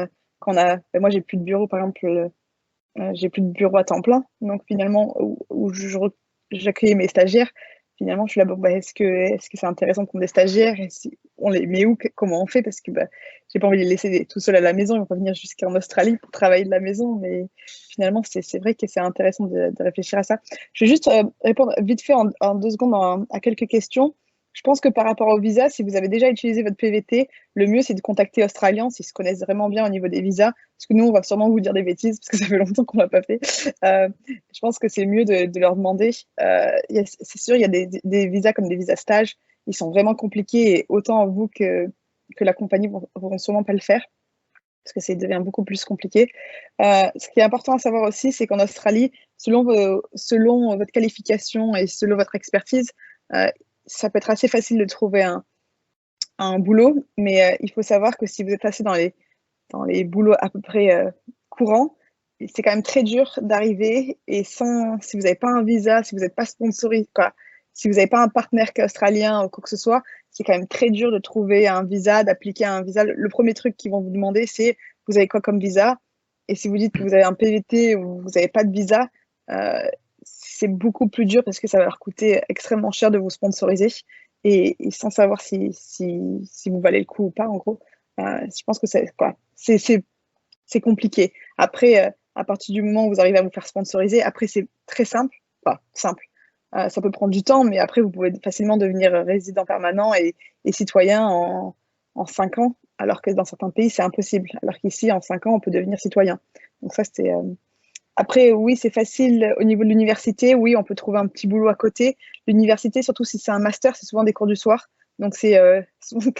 moi, j'ai plus de bureau, par exemple, j'ai plus de bureau à temps plein. Donc, finalement, où j'accueillais mes stagiaires, finalement, je suis là, bon, est-ce que c'est intéressant pour des stagiaires et si on les met où, comment on fait? Parce que j'ai pas envie de les laisser tout seuls à la maison, ils vont pas venir jusqu'en Australie pour travailler de la maison, mais finalement, c'est vrai que c'est intéressant de réfléchir à ça. Je vais juste répondre vite fait en 2 secondes à quelques questions. Je pense que par rapport au visa, si vous avez déjà utilisé votre PVT, le mieux, c'est de contacter Australians s'ils se connaissent vraiment bien au niveau des visas. Parce que nous, on va sûrement vous dire des bêtises parce que ça fait longtemps qu'on ne l'a pas fait. Je pense que c'est mieux de leur demander. C'est sûr, il y a des visas comme des visas stages. Ils sont vraiment compliqués et autant vous que la compagnie vont sûrement pas le faire parce que ça devient beaucoup plus compliqué. Ce qui est important à savoir aussi, c'est qu'en Australie, selon votre qualification et selon votre expertise, ça peut être assez facile de trouver un boulot, mais il faut savoir que si vous êtes passé dans les boulots à peu près courants, c'est quand même très dur d'arriver et si vous n'avez pas un visa, si vous n'êtes pas sponsorisé, quoi, si vous n'avez pas un partenaire australien ou quoi que ce soit, c'est quand même très dur de trouver un visa, d'appliquer un visa. Le premier truc qu'ils vont vous demander, c'est vous avez quoi comme visa? Et si vous dites que vous avez un PVT ou vous n'avez pas de visa, c'est beaucoup plus dur parce que ça va leur coûter extrêmement cher de vous sponsoriser et sans savoir si vous valez le coup ou pas, en gros. Je pense que c'est compliqué. Après, à partir du moment où vous arrivez à vous faire sponsoriser, après, c'est très simple. Enfin, simple. Ça peut prendre du temps, mais après, vous pouvez facilement devenir résident permanent et citoyen en 5 ans, alors que dans certains pays, c'est impossible. Alors qu'ici, en 5 ans, on peut devenir citoyen. Donc ça, c'est... Après, oui, c'est facile au niveau de l'université. Oui, on peut trouver un petit boulot à côté. L'université, surtout si c'est un master, c'est souvent des cours du soir. Donc, c'est souvent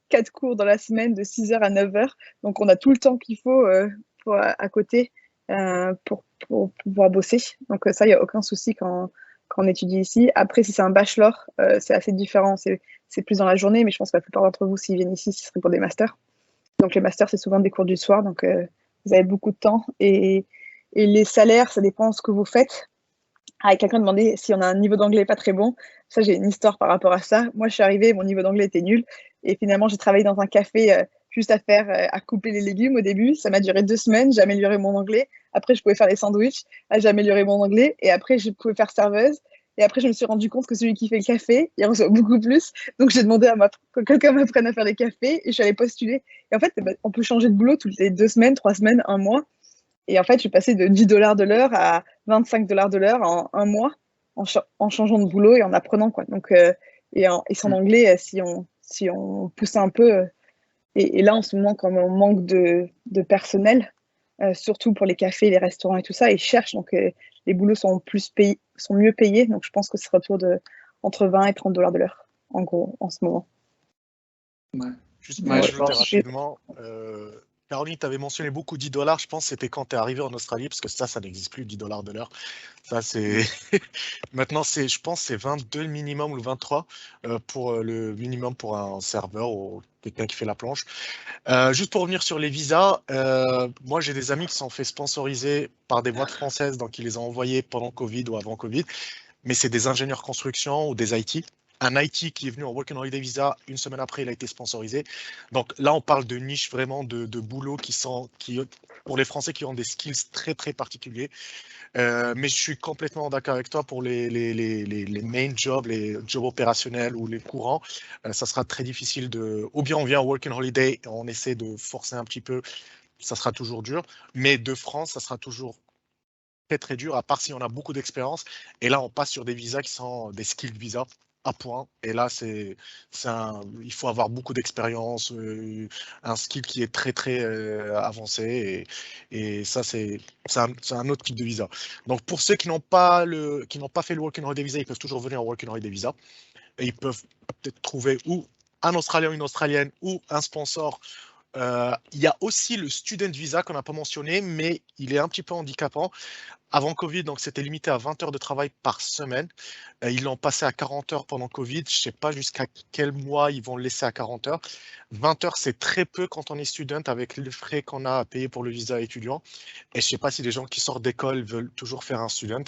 4 cours dans la semaine de 6h à 9h. Donc, on a tout le temps qu'il faut à côté pour pouvoir bosser. Donc, ça, il n'y a aucun souci quand on étudie ici. Après, si c'est un bachelor, c'est assez différent. C'est plus dans la journée, mais je pense que la plupart d'entre vous, s'ils viennent ici, ce serait pour des masters. Donc, les masters, c'est souvent des cours du soir. Donc, vous avez beaucoup de temps. Et les salaires, ça dépend de ce que vous faites. Quelqu'un demandait si on a un niveau d'anglais pas très bon. Ça, j'ai une histoire par rapport à ça. Moi, je suis arrivée, mon niveau d'anglais était nul. Et finalement, j'ai travaillé dans un café juste à couper les légumes au début. Ça m'a duré 2 semaines. J'ai amélioré mon anglais. Après, je pouvais faire les sandwichs. J'ai amélioré mon anglais. Et après, je pouvais faire serveuse. Et après, je me suis rendu compte que celui qui fait le café, il reçoit beaucoup plus. Donc, j'ai demandé que quelqu'un m'apprenne à faire des cafés. Et je suis allée postuler. Et en fait, on peut changer de boulot toutes les 2 semaines, 3 semaines, 1 mois. Et en fait, je suis passée de 10 $ de l'heure à 25 $ de l'heure en 1 mois en changeant de boulot et en apprenant, quoi. Donc, et son anglais, si on pousse un peu. Et là, en ce moment, quand on manque de personnel, surtout pour les cafés, les restaurants et tout ça, ils cherchent. Donc, les boulots sont mieux payés. Donc, je pense que c'est autour de entre 20 et 30 $ de l'heure, en gros, en ce moment. Ouais. Juste pour ajouter rapidement, Caroline, tu avais mentionné beaucoup $10. Je pense que c'était quand tu es arrivé en Australie, parce que ça n'existe plus, $10 de l'heure. Ça, c'est. Maintenant, je pense que c'est 22 le minimum ou le 23 pour le minimum pour un serveur ou quelqu'un qui fait la planche. Juste pour revenir sur les visas, moi j'ai des amis qui sont fait sponsoriser par des boîtes françaises, donc ils les ont envoyés pendant Covid ou avant Covid, mais c'est des ingénieurs construction ou des IT. Un IT qui est venu en Working Holiday Visa, une semaine après, il a été sponsorisé. Donc là, on parle de niche vraiment de boulot pour les Français qui ont des skills très très particuliers. Mais je suis complètement d'accord avec toi pour les main jobs, les jobs opérationnels ou les courants. Ça sera très difficile ou bien on vient en Working Holiday et on essaie de forcer un petit peu, ça sera toujours dur. Mais de France, ça sera toujours très très dur, à part si on a beaucoup d'expérience. Et là, on passe sur des visas qui sont des skilled visas à point. Et là, il faut avoir beaucoup d'expérience, un skill qui est très très avancé. Et ça, c'est un autre type de visa. Donc pour ceux qui n'ont pas fait le Working Holiday Visa, ils peuvent toujours venir en Working Holiday Visa. Et ils peuvent peut-être trouver ou un Australien ou une Australienne ou un sponsor. Il y a aussi le Student Visa qu'on n'a pas mentionné, mais il est un petit peu handicapant. Avant Covid, donc c'était limité à 20 heures de travail par semaine. Ils l'ont passé à 40 heures pendant Covid. Je ne sais pas jusqu'à quel mois ils vont le laisser à 40 heures. 20 heures, c'est très peu quand on est student avec les frais qu'on a à payer pour le visa étudiant. Et je ne sais pas si les gens qui sortent d'école veulent toujours faire un student.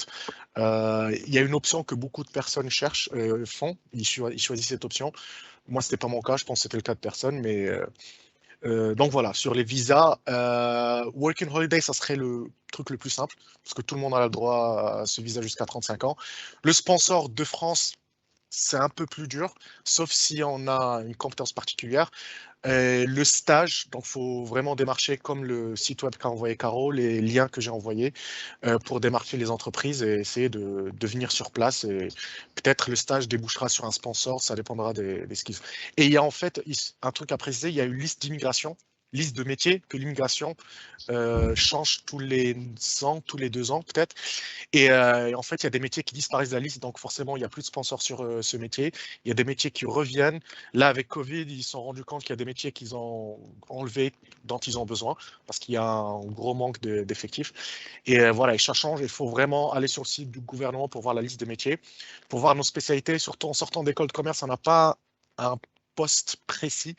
Il y a une option que beaucoup de personnes font. Ils choisissent cette option. Moi, ce n'était pas mon cas. Je pense que c'était le cas de personne, mais... donc voilà, sur les visas, Working Holiday, ça serait le truc le plus simple, parce que tout le monde a le droit à ce visa jusqu'à 35 ans. Le sponsor de France, c'est un peu plus dur, sauf si on a une compétence particulière. Le stage, donc il faut vraiment démarcher comme le site web qu'a envoyé Caro, les liens que j'ai envoyés pour démarcher les entreprises et essayer de venir sur place. Et peut-être le stage débouchera sur un sponsor, ça dépendra des skills. Et il y a en fait un truc à préciser, il y a une liste d'immigration, liste de métiers que l'immigration change tous les ans, tous les 2 ans peut-être. Et en fait, il y a des métiers qui disparaissent de la liste, donc forcément, il n'y a plus de sponsors sur ce métier. Il y a des métiers qui reviennent. Là, avec Covid, ils se sont rendus compte qu'il y a des métiers qu'ils ont enlevés, dont ils ont besoin, parce qu'il y a un gros manque d'effectifs. Et voilà, et ça change. Il faut vraiment aller sur le site du gouvernement pour voir la liste des métiers, pour voir nos spécialités. Surtout en sortant d'école de commerce, on n'a pas un poste précis.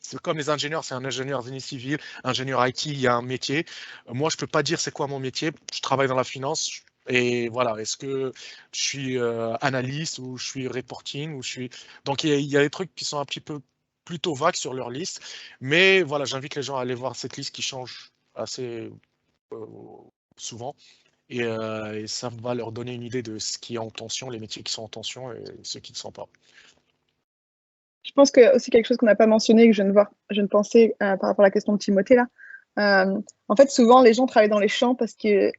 C'est comme les ingénieurs, c'est un ingénieur génie civil, ingénieur IT, il y a un métier. Moi, je ne peux pas dire c'est quoi mon métier. Je travaille dans la finance et voilà. Est-ce que je suis analyste ou je suis reporting ou je suis... Donc, il y a des trucs qui sont un petit peu plutôt vagues sur leur liste. Mais voilà, j'invite les gens à aller voir cette liste qui change assez souvent. Et ça va leur donner une idée de ce qui est en tension, les métiers qui sont en tension et ceux qui ne sont pas. Je pense que aussi quelque chose qu'on n'a pas mentionné, que je ne pensais par rapport à la question de Timothée là. En fait, souvent les gens travaillent dans les champs parce que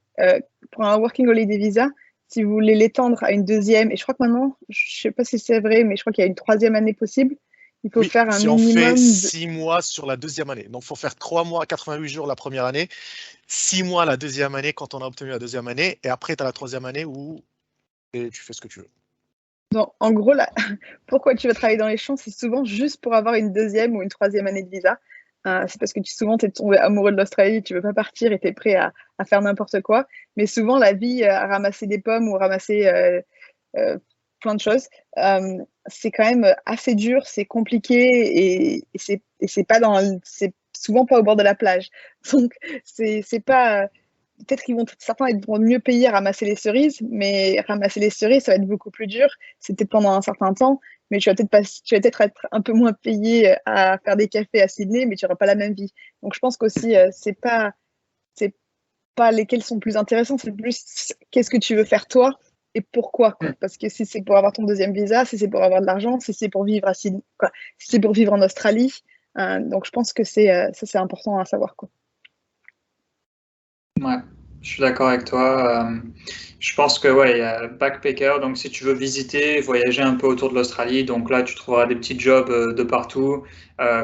pour un Working Holiday Visa, si vous voulez l'étendre à une deuxième, et je crois que maintenant, je ne sais pas si c'est vrai, mais je crois qu'il y a une 3e année possible, il faut faire un minimum. Si on fait 6 mois sur la 2e année, donc il faut faire 3 mois, 88 jours la première année, 6 mois la 2e année quand on a obtenu la 2e année, et après tu as la 3e année où tu fais ce que tu veux. Donc, en gros, là, pourquoi tu vas travailler dans les champs, c'est souvent juste pour avoir une 2e ou une 3e année de visa. C'est parce que souvent, tu es tombé amoureux de l'Australie, tu ne veux pas partir et tu es prêt à faire n'importe quoi. Mais souvent, la vie à ramasser des pommes ou ramasser plein de choses, c'est quand même assez dur, c'est compliqué et c'est souvent pas au bord de la plage. Donc, c'est pas... Peut-être qu'ils certains vont mieux payés à ramasser les cerises, mais ramasser les cerises, ça va être beaucoup plus dur. C'est peut-être pendant un certain temps, mais tu vas peut-être être un peu moins payé à faire des cafés à Sydney, mais tu n'auras pas la même vie. Donc je pense qu'aussi, c'est pas lesquels sont plus intéressants, c'est plus qu'est-ce que tu veux faire toi et pourquoi. Parce que si c'est pour avoir ton 2e visa, si c'est pour avoir de l'argent, si c'est pour vivre à Sydney, si c'est pour vivre en Australie. Donc je pense que ça, c'est important à savoir, quoi. Ouais, je suis d'accord avec toi. Je pense que ouais, il y a backpacker, donc si tu veux visiter, voyager un peu autour de l'Australie, donc là tu trouveras des petits jobs de partout.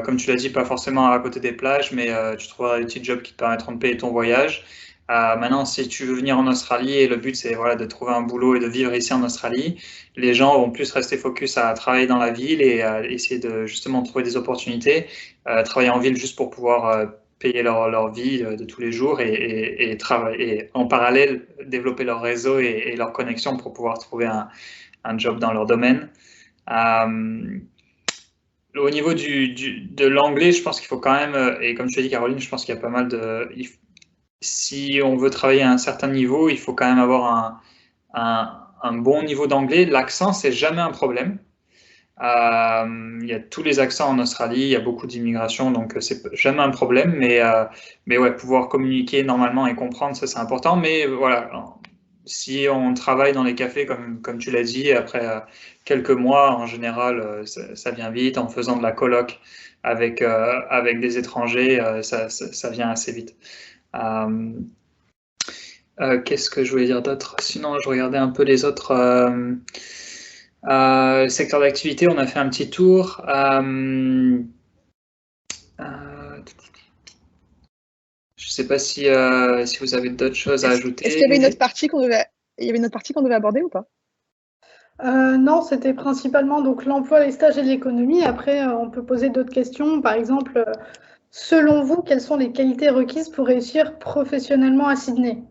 Comme tu l'as dit, pas forcément à côté des plages, mais tu trouveras des petits jobs qui te permettront de payer ton voyage. Maintenant, si tu veux venir en Australie et le but c'est voilà, de trouver un boulot et de vivre ici en Australie, les gens vont plus rester focus à travailler dans la ville et à essayer de justement trouver des opportunités, travailler en ville juste pour pouvoir payer leur vie de tous les jours et en parallèle développer leur réseau et leur connexion pour pouvoir trouver un job dans leur domaine. Au niveau de l'anglais, je pense qu'il faut quand même, et comme tu as dit Caroline, je pense qu'il y a pas mal de... Si on veut travailler à un certain niveau, il faut quand même avoir un bon niveau d'anglais. L'accent, c'est jamais un problème. Il y a tous les accents en Australie, il y a beaucoup d'immigration, donc c'est jamais un problème. Mais ouais, pouvoir communiquer normalement et comprendre, ça c'est important. Mais voilà, si on travaille dans les cafés, comme tu l'as dit, après quelques mois, en général, ça vient vite. En faisant de la coloc avec des étrangers, ça vient assez vite. Qu'est-ce que je voulais dire d'autre? Sinon, je regardais un peu les autres secteurs d'activité. On a fait un petit tour. Je ne sais pas si vous avez d'autres choses à ajouter. Est-ce qu'il y avait une autre partie qu'on devait aborder ou pas? Non, c'était principalement donc l'emploi, les stages et l'économie. Après, on peut poser d'autres questions. Par exemple, selon vous, quelles sont les qualités requises pour réussir professionnellement à Sydney?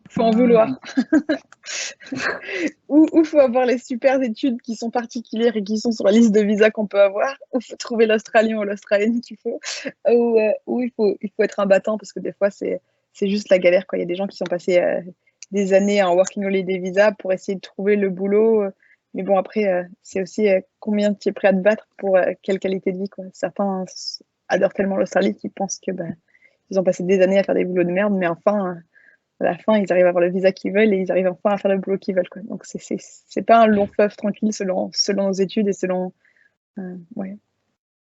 Faut en vouloir. Ou faut avoir les super études qui sont particulières et qui sont sur la liste de visas qu'on peut avoir, ou faut trouver l'Australien ou l'Australienne qu'il faut, ou il faut être un battant parce que des fois c'est juste la galère, quoi. Il y a des gens qui sont passés des années en working holiday visa pour essayer de trouver le boulot, mais bon après c'est aussi combien tu es prêt à te battre pour quelle qualité de vie, quoi. Certains adorent tellement l'Australie qu'ils pensent que ils ont passé des années à faire des boulots de merde, mais enfin à la fin, ils arrivent à avoir le visa qu'ils veulent et ils arrivent enfin à faire le boulot qu'ils veulent, quoi. Donc, c'est pas un long fleuve tranquille selon nos études et selon. Ouais.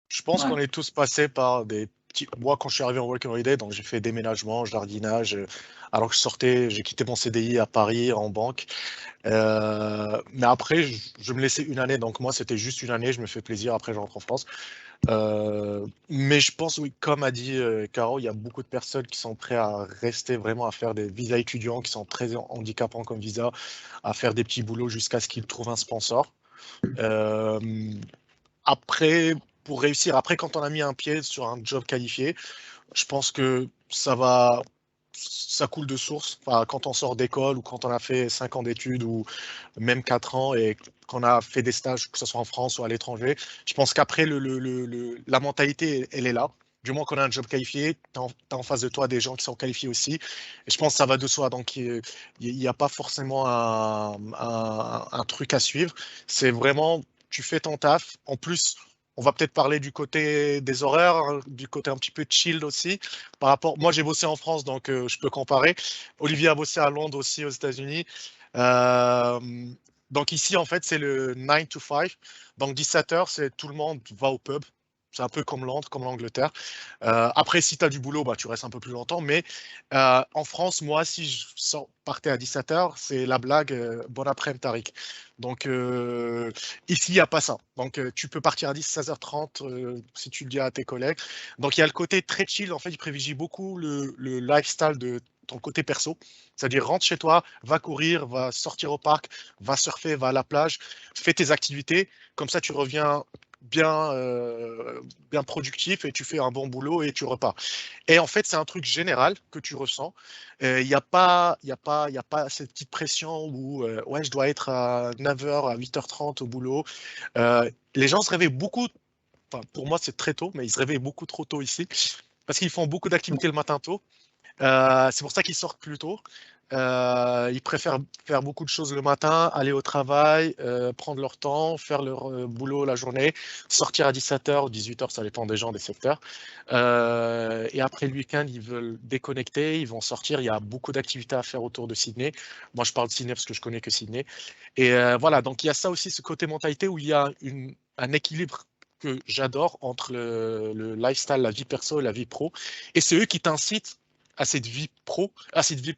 Je pense qu'on est tous passés par des petits. Moi, quand je suis arrivé en Working Holiday, donc j'ai fait déménagement, jardinage. Alors que je sortais, j'ai quitté mon CDI à Paris en banque. Mais après, je me laissais une année. Donc, moi, c'était juste une année. Je me fais plaisir. Après, je rentre en France. Mais je pense, oui, comme a dit Caro, il y a beaucoup de personnes qui sont prêtes à rester vraiment à faire des visas étudiants qui sont très handicapants comme visa, à faire des petits boulots jusqu'à ce qu'ils trouvent un sponsor. Après, pour réussir, après, quand on a mis un pied sur un job qualifié, je pense que ça coule de source. Enfin, quand on sort d'école ou quand on a fait 5 ans d'études ou même 4 ans et qu'on a fait des stages, que ce soit en France ou à l'étranger, je pense qu'après, la mentalité, elle est là. Du moment qu'on a un job qualifié, tu as en face de toi des gens qui sont qualifiés aussi. Et je pense que ça va de soi. Donc, il n'y a pas forcément un truc à suivre. C'est vraiment, tu fais ton taf. En plus, on va peut-être parler du côté des horaires, hein, du côté un petit peu chill aussi. Par rapport, moi, j'ai bossé en France, donc je peux comparer. Olivier a bossé à Londres aussi, aux États-Unis. Donc ici, en fait, c'est le 9 to 5. Donc 17h, c'est tout le monde va au pub. C'est un peu comme Londres, comme l'Angleterre. Après, si tu as du boulot, tu restes un peu plus longtemps. Mais en France, moi, si je partais à 17h, c'est la blague bon après-midi, Tariq. Donc ici, il n'y a pas ça. Donc tu peux partir à 16h30 si tu le dis à tes collègues. Donc il y a le côté très chill. En fait, il privilégie beaucoup le lifestyle de ton côté perso. C'est-à-dire, rentre chez toi, va courir, va sortir au parc, va surfer, va à la plage, fais tes activités. Comme ça, tu reviens bien productif et tu fais un bon boulot et tu repars. Et en fait, c'est un truc général que tu ressens. Il n'y a pas cette petite pression où ouais, je dois être à 9h, à 8h30 au boulot. Les gens se réveillent beaucoup, enfin, pour moi c'est très tôt, mais ils se réveillent beaucoup trop tôt ici, parce qu'ils font beaucoup d'activités le matin tôt. C'est pour ça qu'ils sortent plus tôt. Ils préfèrent faire beaucoup de choses le matin, aller au travail, prendre leur temps, faire leur boulot la journée, sortir à 17h ou 18h, ça dépend des gens, des secteurs. Et après le week-end, ils veulent déconnecter, ils vont sortir. Il y a beaucoup d'activités à faire autour de Sydney. Moi, je parle de Sydney parce que je connais que Sydney. Et voilà, donc il y a ça aussi, ce côté mentalité où il y a un équilibre que j'adore entre le lifestyle, la vie perso et la vie pro. Et c'est eux qui t'incitent à cette vie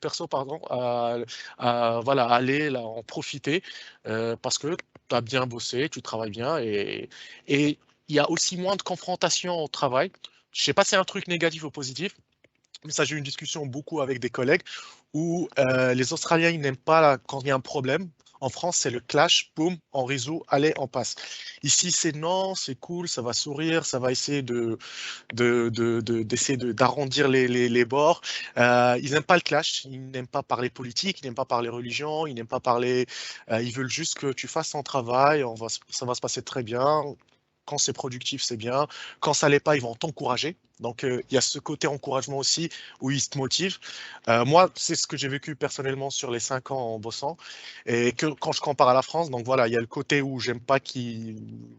perso, pardon, voilà, aller en profiter parce que tu as bien bossé, tu travailles bien et il y a aussi moins de confrontation au travail. Je ne sais pas si c'est un truc négatif ou positif, mais ça, j'ai eu une discussion beaucoup avec des collègues où les Australiens, ils n'aiment pas quand il y a un problème. En France, c'est le clash, boum, on résout, allez, on passe. Ici, c'est non, c'est cool, ça va sourire, ça va essayer d'essayer d'arrondir les bords. Ils n'aiment pas le clash, ils n'aiment pas parler politique, ils n'aiment pas parler religion, ils n'aiment pas parler. Ils veulent juste que tu fasses ton travail, ça va se passer très bien. Quand c'est productif, c'est bien. Quand ça l'est pas, ils vont t'encourager. Donc, il y a ce côté encouragement aussi où ils te motivent. Moi, c'est ce que j'ai vécu personnellement sur les 5 ans en bossant. Et que quand je compare à la France, donc voilà, il y a le côté où j'aime pas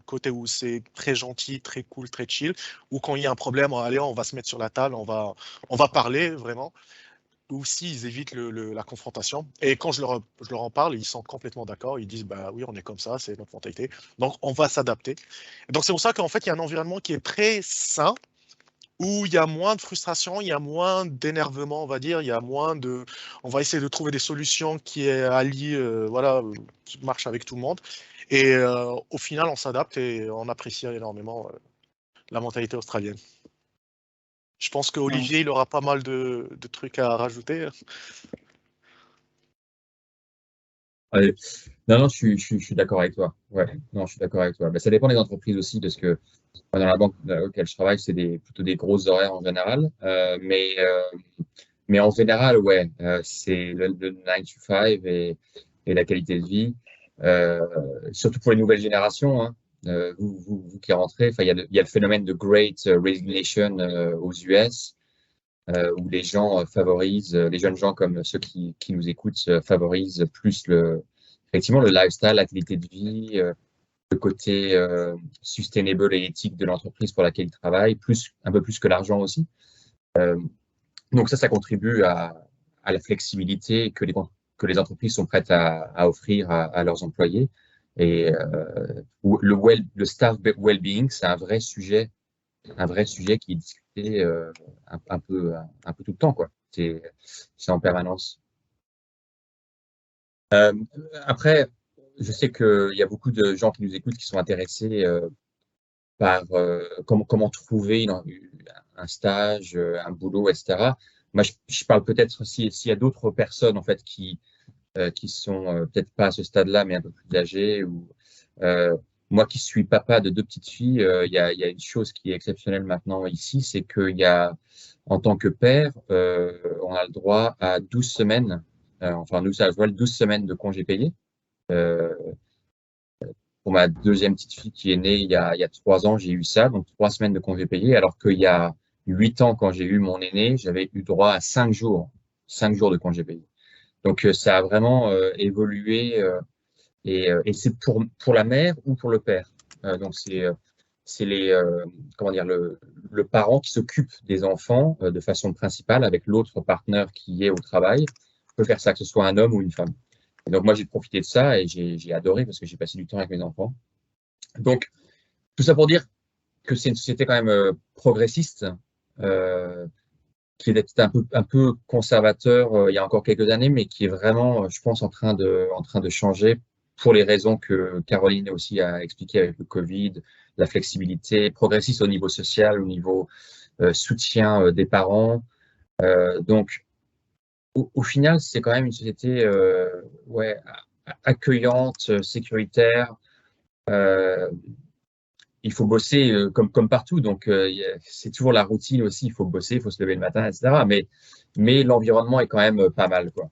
côté où c'est très gentil, très cool, très chill. Ou quand il y a un problème, allez, on va se mettre sur la table, on va parler vraiment. Ou s'ils évitent la confrontation. Et quand je leur en parle, ils sont complètement d'accord. Ils disent, bah oui, on est comme ça, c'est notre mentalité. Donc, on va s'adapter. Donc, c'est pour ça qu'en fait, il y a un environnement qui est très sain, où il y a moins de frustration, il y a moins d'énervement, on va dire, il y a moins de... On va essayer de trouver des solutions qui allient, voilà, qui marchent avec tout le monde. Et au final, on s'adapte et on apprécie énormément la mentalité australienne. Je pense qu'Olivier, il aura pas mal de trucs à rajouter. Ouais. Non, je suis d'accord avec toi. Ouais, non, je suis d'accord avec toi. Ben, ça dépend des entreprises aussi, parce que dans la banque dans laquelle je travaille, c'est plutôt des grosses horaires en général. Mais en général, ouais, c'est le 9 to 5 et la qualité de vie. Surtout pour les nouvelles générations, hein. Vous qui rentrez, enfin, il y a le phénomène de Great Resignation aux US, où les gens favorisent, les jeunes gens comme ceux qui nous écoutent favorisent plus effectivement le lifestyle, la qualité de vie, le côté sustainable et éthique de l'entreprise pour laquelle ils travaillent, un peu plus que l'argent aussi. Donc ça contribue à la flexibilité que les entreprises sont prêtes à offrir à leurs employés. Et le staff well-being, c'est un vrai sujet qui est discuté un peu tout le temps, quoi. C'est en permanence. Après, je sais qu'il y a beaucoup de gens qui nous écoutent qui sont intéressés par comment trouver un stage, un boulot, etc. Moi, je parle peut-être s'il y a d'autres personnes en fait qui sont peut-être pas à ce stade-là, mais un peu plus âgées. Ou moi, qui suis papa de 2 petites filles, il y a une chose qui est exceptionnelle maintenant ici, c'est qu'il y a, en tant que père, on a le droit à 12 semaines. Enfin, nous, ça voit 12 semaines de congés payés. Pour ma 2e petite fille qui est née il y a 3 ans, j'ai eu ça, donc 3 semaines de congés payés, alors qu'il y a 8 ans, quand j'ai eu mon aîné, j'avais eu droit à 5 jours de congés payés. Donc, ça a vraiment évolué et c'est pour la mère ou pour le père. Donc, c'est comment dire, le parent qui s'occupe des enfants de façon principale avec l'autre partenaire qui est au travail peut faire ça, que ce soit un homme ou une femme. Et donc, moi, j'ai profité de ça et j'ai adoré parce que j'ai passé du temps avec mes enfants. Donc, tout ça pour dire que c'est une société quand même progressiste, qui est peut-être un peu conservateur il y a encore quelques années, mais qui est vraiment, je pense, en train de changer pour les raisons que Caroline aussi a expliquées avec le Covid, la flexibilité, progressiste au niveau social, au niveau soutien des parents. Donc, au final, c'est quand même une société ouais, accueillante, sécuritaire. Il faut bosser comme partout, donc c'est toujours la routine aussi. Il faut bosser, il faut se lever le matin, etc. Mais l'environnement est quand même pas mal, quoi.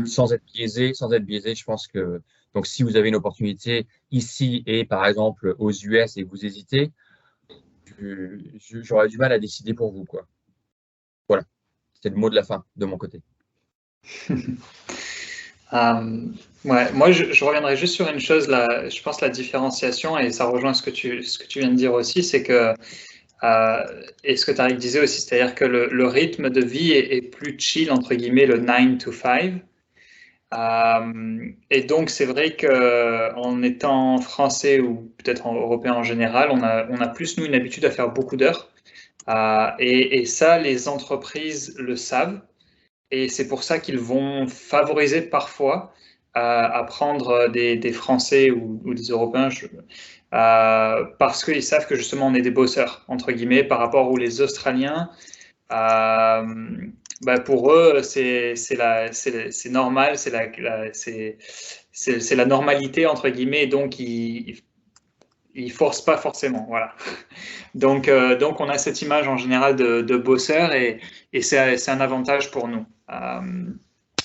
Sans être biaisé, je pense que donc si vous avez une opportunité ici et par exemple aux US et que vous hésitez, j'aurais du mal à décider pour vous, quoi. Voilà, c'est le mot de la fin de mon côté. Ouais, moi, je reviendrai juste sur une chose, là, je pense la différenciation, et ça rejoint ce que tu viens de dire aussi, c'est que, et ce que Tariq disait aussi, c'est-à-dire que le rythme de vie est plus chill, entre guillemets, le 9 to 5. Et donc, c'est vrai qu'en étant français ou peut-être européen en général, on a plus, nous, une habitude à faire beaucoup d'heures. Et ça, les entreprises le savent. Et c'est pour ça qu'ils vont favoriser parfois à prendre des Français ou des Européens parce qu'ils savent que justement on est des bosseurs, entre guillemets, par rapport où les Australiens, pour eux, c'est normal, c'est la normalité, entre guillemets, et donc ils forcent pas forcément, voilà. Donc on a cette image en général de bosseur et c'est un avantage pour nous.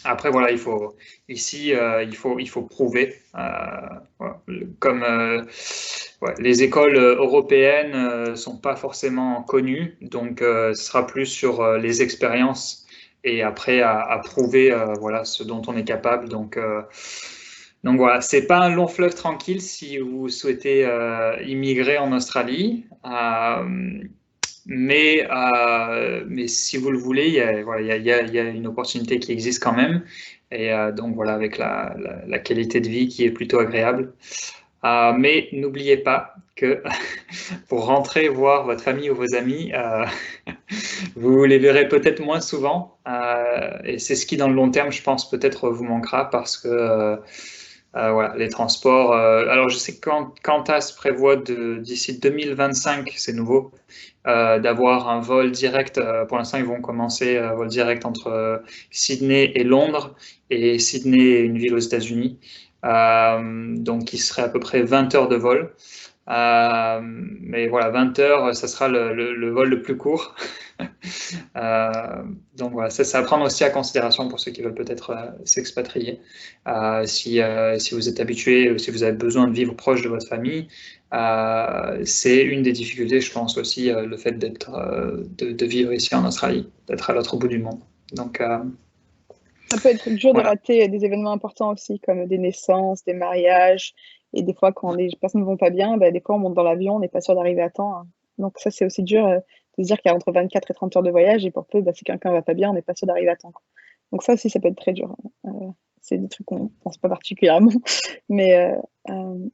Après, voilà, il faut prouver. Voilà. Comme les écoles européennes sont pas forcément connues, donc ce sera plus sur les expériences et après à prouver voilà, ce dont on est capable. Donc voilà, c'est pas un long fleuve tranquille si vous souhaitez immigrer en Australie. Mais si vous le voulez, il y a une opportunité qui existe quand même. Et donc voilà, avec la qualité de vie qui est plutôt agréable. Mais n'oubliez pas que pour rentrer voir votre famille ou vos amis, vous les verrez peut-être moins souvent. Et c'est ce qui, dans le long terme, je pense, peut-être vous manquera parce que voilà, les transports. Alors, je sais que Qantas prévoit d'ici 2025, c'est nouveau, d'avoir un vol direct. Pour l'instant, ils vont commencer un vol direct entre Sydney et Londres, et Sydney est une ville aux États-Unis. Donc, il serait à peu près 20 heures de vol. Mais voilà, 20 heures, ça sera le vol le plus court. Donc voilà, c'est à prendre aussi à considération pour ceux qui veulent peut-être s'expatrier. Si vous êtes habitué ou si vous avez besoin de vivre proche de votre famille, c'est une des difficultés, je pense aussi, le fait de vivre ici en Australie, d'être à l'autre bout du monde. Donc, ça peut être dur voilà. de rater des événements importants aussi, comme des naissances, des mariages. Et des fois, quand les personnes ne vont pas bien, des fois, on monte dans l'avion, on n'est pas sûr d'arriver à temps. Hein. Donc ça, c'est aussi dur de se dire qu'il y a entre 24 et 30 heures de voyage. Et pour peu, si quelqu'un ne va pas bien, on n'est pas sûr d'arriver à temps. Quoi. Donc ça aussi, ça peut être très dur. C'est des trucs qu'on ne pense pas particulièrement. Mais,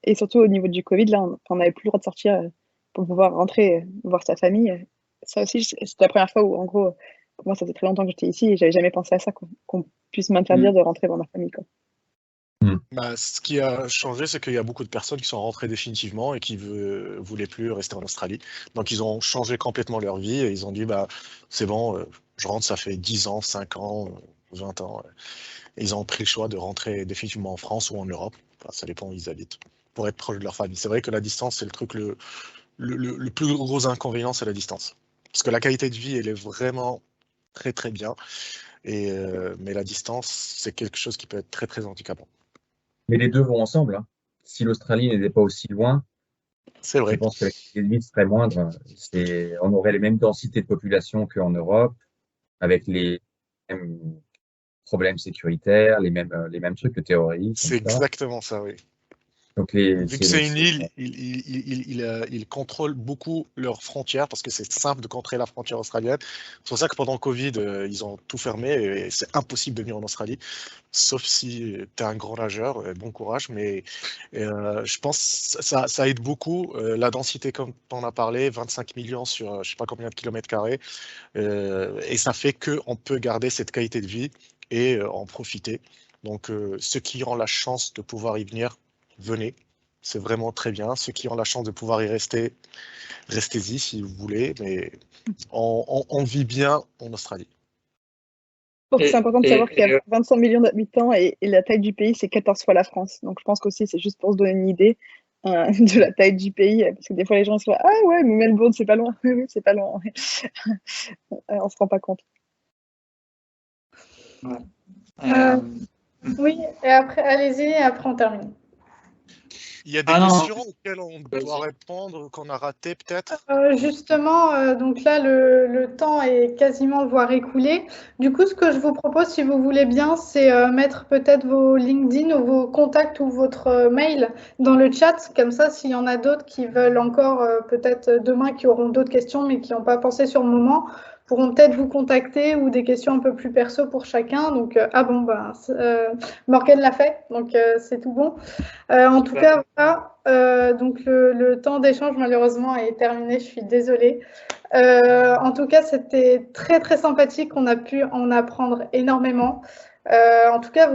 et surtout, au niveau du Covid, là, on n'avait plus le droit de sortir pour pouvoir rentrer voir sa famille. Ça aussi, c'était la première fois où, en gros, pour moi, ça fait très longtemps que j'étais ici et j'avais jamais pensé à ça, qu'on puisse m'interdire de rentrer voir ma famille. Quoi. Ce qui a changé, c'est qu'il y a beaucoup de personnes qui sont rentrées définitivement et qui ne voulaient plus rester en Australie. Donc, ils ont changé complètement leur vie et ils ont dit, c'est bon, je rentre, ça fait 10 ans, 5 ans, 20 ans. Et ils ont pris le choix de rentrer définitivement en France ou en Europe. Enfin, ça dépend où ils habitent, pour être proche de leur famille. C'est vrai que la distance, c'est le truc, le plus gros inconvénient, c'est la distance. Parce que la qualité de vie, elle est vraiment très, très bien. Mais la distance, c'est quelque chose qui peut être très, très handicapant. Mais les deux vont ensemble. Hein. Si l'Australie n'était pas aussi loin, c'est vrai. Je pense que la qualité de vie serait moindre. On aurait les mêmes densités de population qu'en Europe, avec les mêmes problèmes sécuritaires, les mêmes trucs que théorie. C'est exactement ça, oui. Donc vu que c'est une île, ils contrôlent beaucoup leurs frontières parce que c'est simple de contrôler la frontière australienne. C'est pour ça que pendant Covid, ils ont tout fermé et c'est impossible de venir en Australie, sauf si tu es un grand nageur. Bon courage, mais je pense que ça aide beaucoup. La densité, comme on a parlé, 25 millions sur je ne sais pas combien de kilomètres carrés, et ça fait qu'on peut garder cette qualité de vie et en profiter. Donc, ceux qui ont la chance de pouvoir y venir, venez, c'est vraiment très bien. Ceux qui ont la chance de pouvoir y rester, restez-y si vous voulez, mais on vit bien en Australie. C'est important de savoir qu'il y a 25 millions d'habitants et la taille du pays, c'est 14 fois la France. Donc je pense qu'aussi, c'est juste pour se donner une idée de la taille du pays, parce que des fois les gens se disent « Ah ouais, mais Melbourne, c'est pas loin. » Oui, c'est pas loin. On se rend pas compte. Oui, et après, allez-y, et après on termine. Il y a des questions auxquelles on doit répondre, qu'on a raté peut-être justement, donc là, le temps est quasiment voire écoulé. Du coup, ce que je vous propose, si vous voulez bien, c'est mettre peut-être vos LinkedIn ou vos contacts ou votre mail dans le chat. Comme ça, s'il y en a d'autres qui veulent encore, peut-être demain, qui auront d'autres questions, mais qui n'ont pas pensé sur le moment, pourront peut-être vous contacter ou des questions un peu plus perso pour chacun. Donc, Morgane l'a fait, donc c'est tout bon. En tout cas, voilà, donc le temps d'échange, malheureusement, est terminé. Je suis désolée. En tout cas, c'était très, très sympathique. On a pu en apprendre énormément. En tout cas,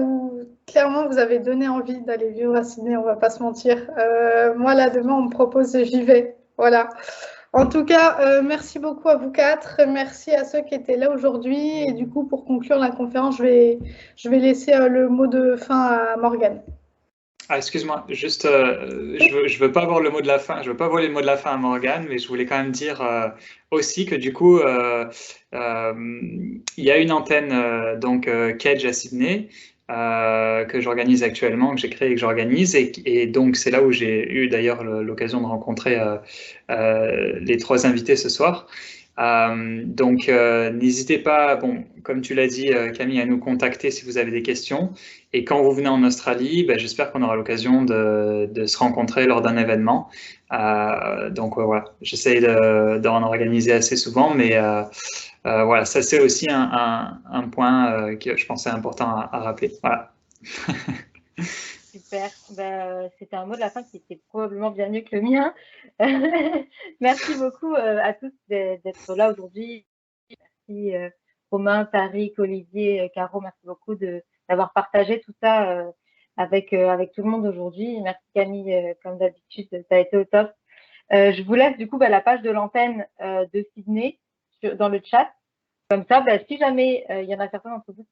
clairement, vous avez donné envie d'aller vivre à Sydney, on ne va pas se mentir. Moi, là, demain, on me propose et j'y vais. Voilà. En tout cas, merci beaucoup à vous quatre. Merci à ceux qui étaient là aujourd'hui. Et du coup, pour conclure la conférence, je vais laisser le mot de fin à Morgane. Ah, excuse-moi, juste, je veux pas avoir le mot de la fin, je veux pas voler le mot de la fin à Morgane, mais je voulais quand même dire aussi que du coup, il y a une antenne donc Kedge à Sydney que j'organise actuellement, que j'ai créé et que j'organise, et donc c'est là où j'ai eu d'ailleurs l'occasion de rencontrer les trois invités ce soir. Donc n'hésitez pas, bon, comme tu l'as dit Camille, à nous contacter si vous avez des questions. Et quand vous venez en Australie, ben, j'espère qu'on aura l'occasion de se rencontrer lors d'un événement. Donc voilà, j'essaye d'en organiser assez souvent, mais voilà, ça c'est aussi un point que je pensais important à rappeler. Voilà. Super. C'était un mot de la fin qui était probablement bien mieux que le mien. Merci beaucoup à tous d'être là aujourd'hui. Merci Romain, Tariq, Olivier, Caro, merci beaucoup d'avoir partagé tout ça avec tout le monde aujourd'hui. Merci Camille, comme d'habitude, ça a été au top. Je vous laisse du coup la page de l'antenne de Sydney dans le chat. Comme ça, si jamais il y en a certains d'entre vous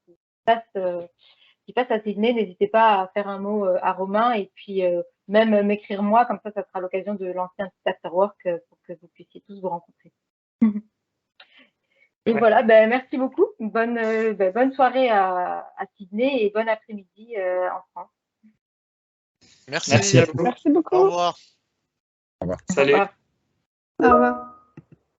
qui passent à Sydney, n'hésitez pas à faire un mot à Romain et puis même m'écrire moi, comme ça sera l'occasion de lancer un petit afterwork pour que vous puissiez tous vous rencontrer. Et voilà, merci beaucoup. Bonne soirée à Sydney et bon après-midi en France. Merci à vous. Merci beaucoup. Au revoir. Au revoir. Salut. Au revoir.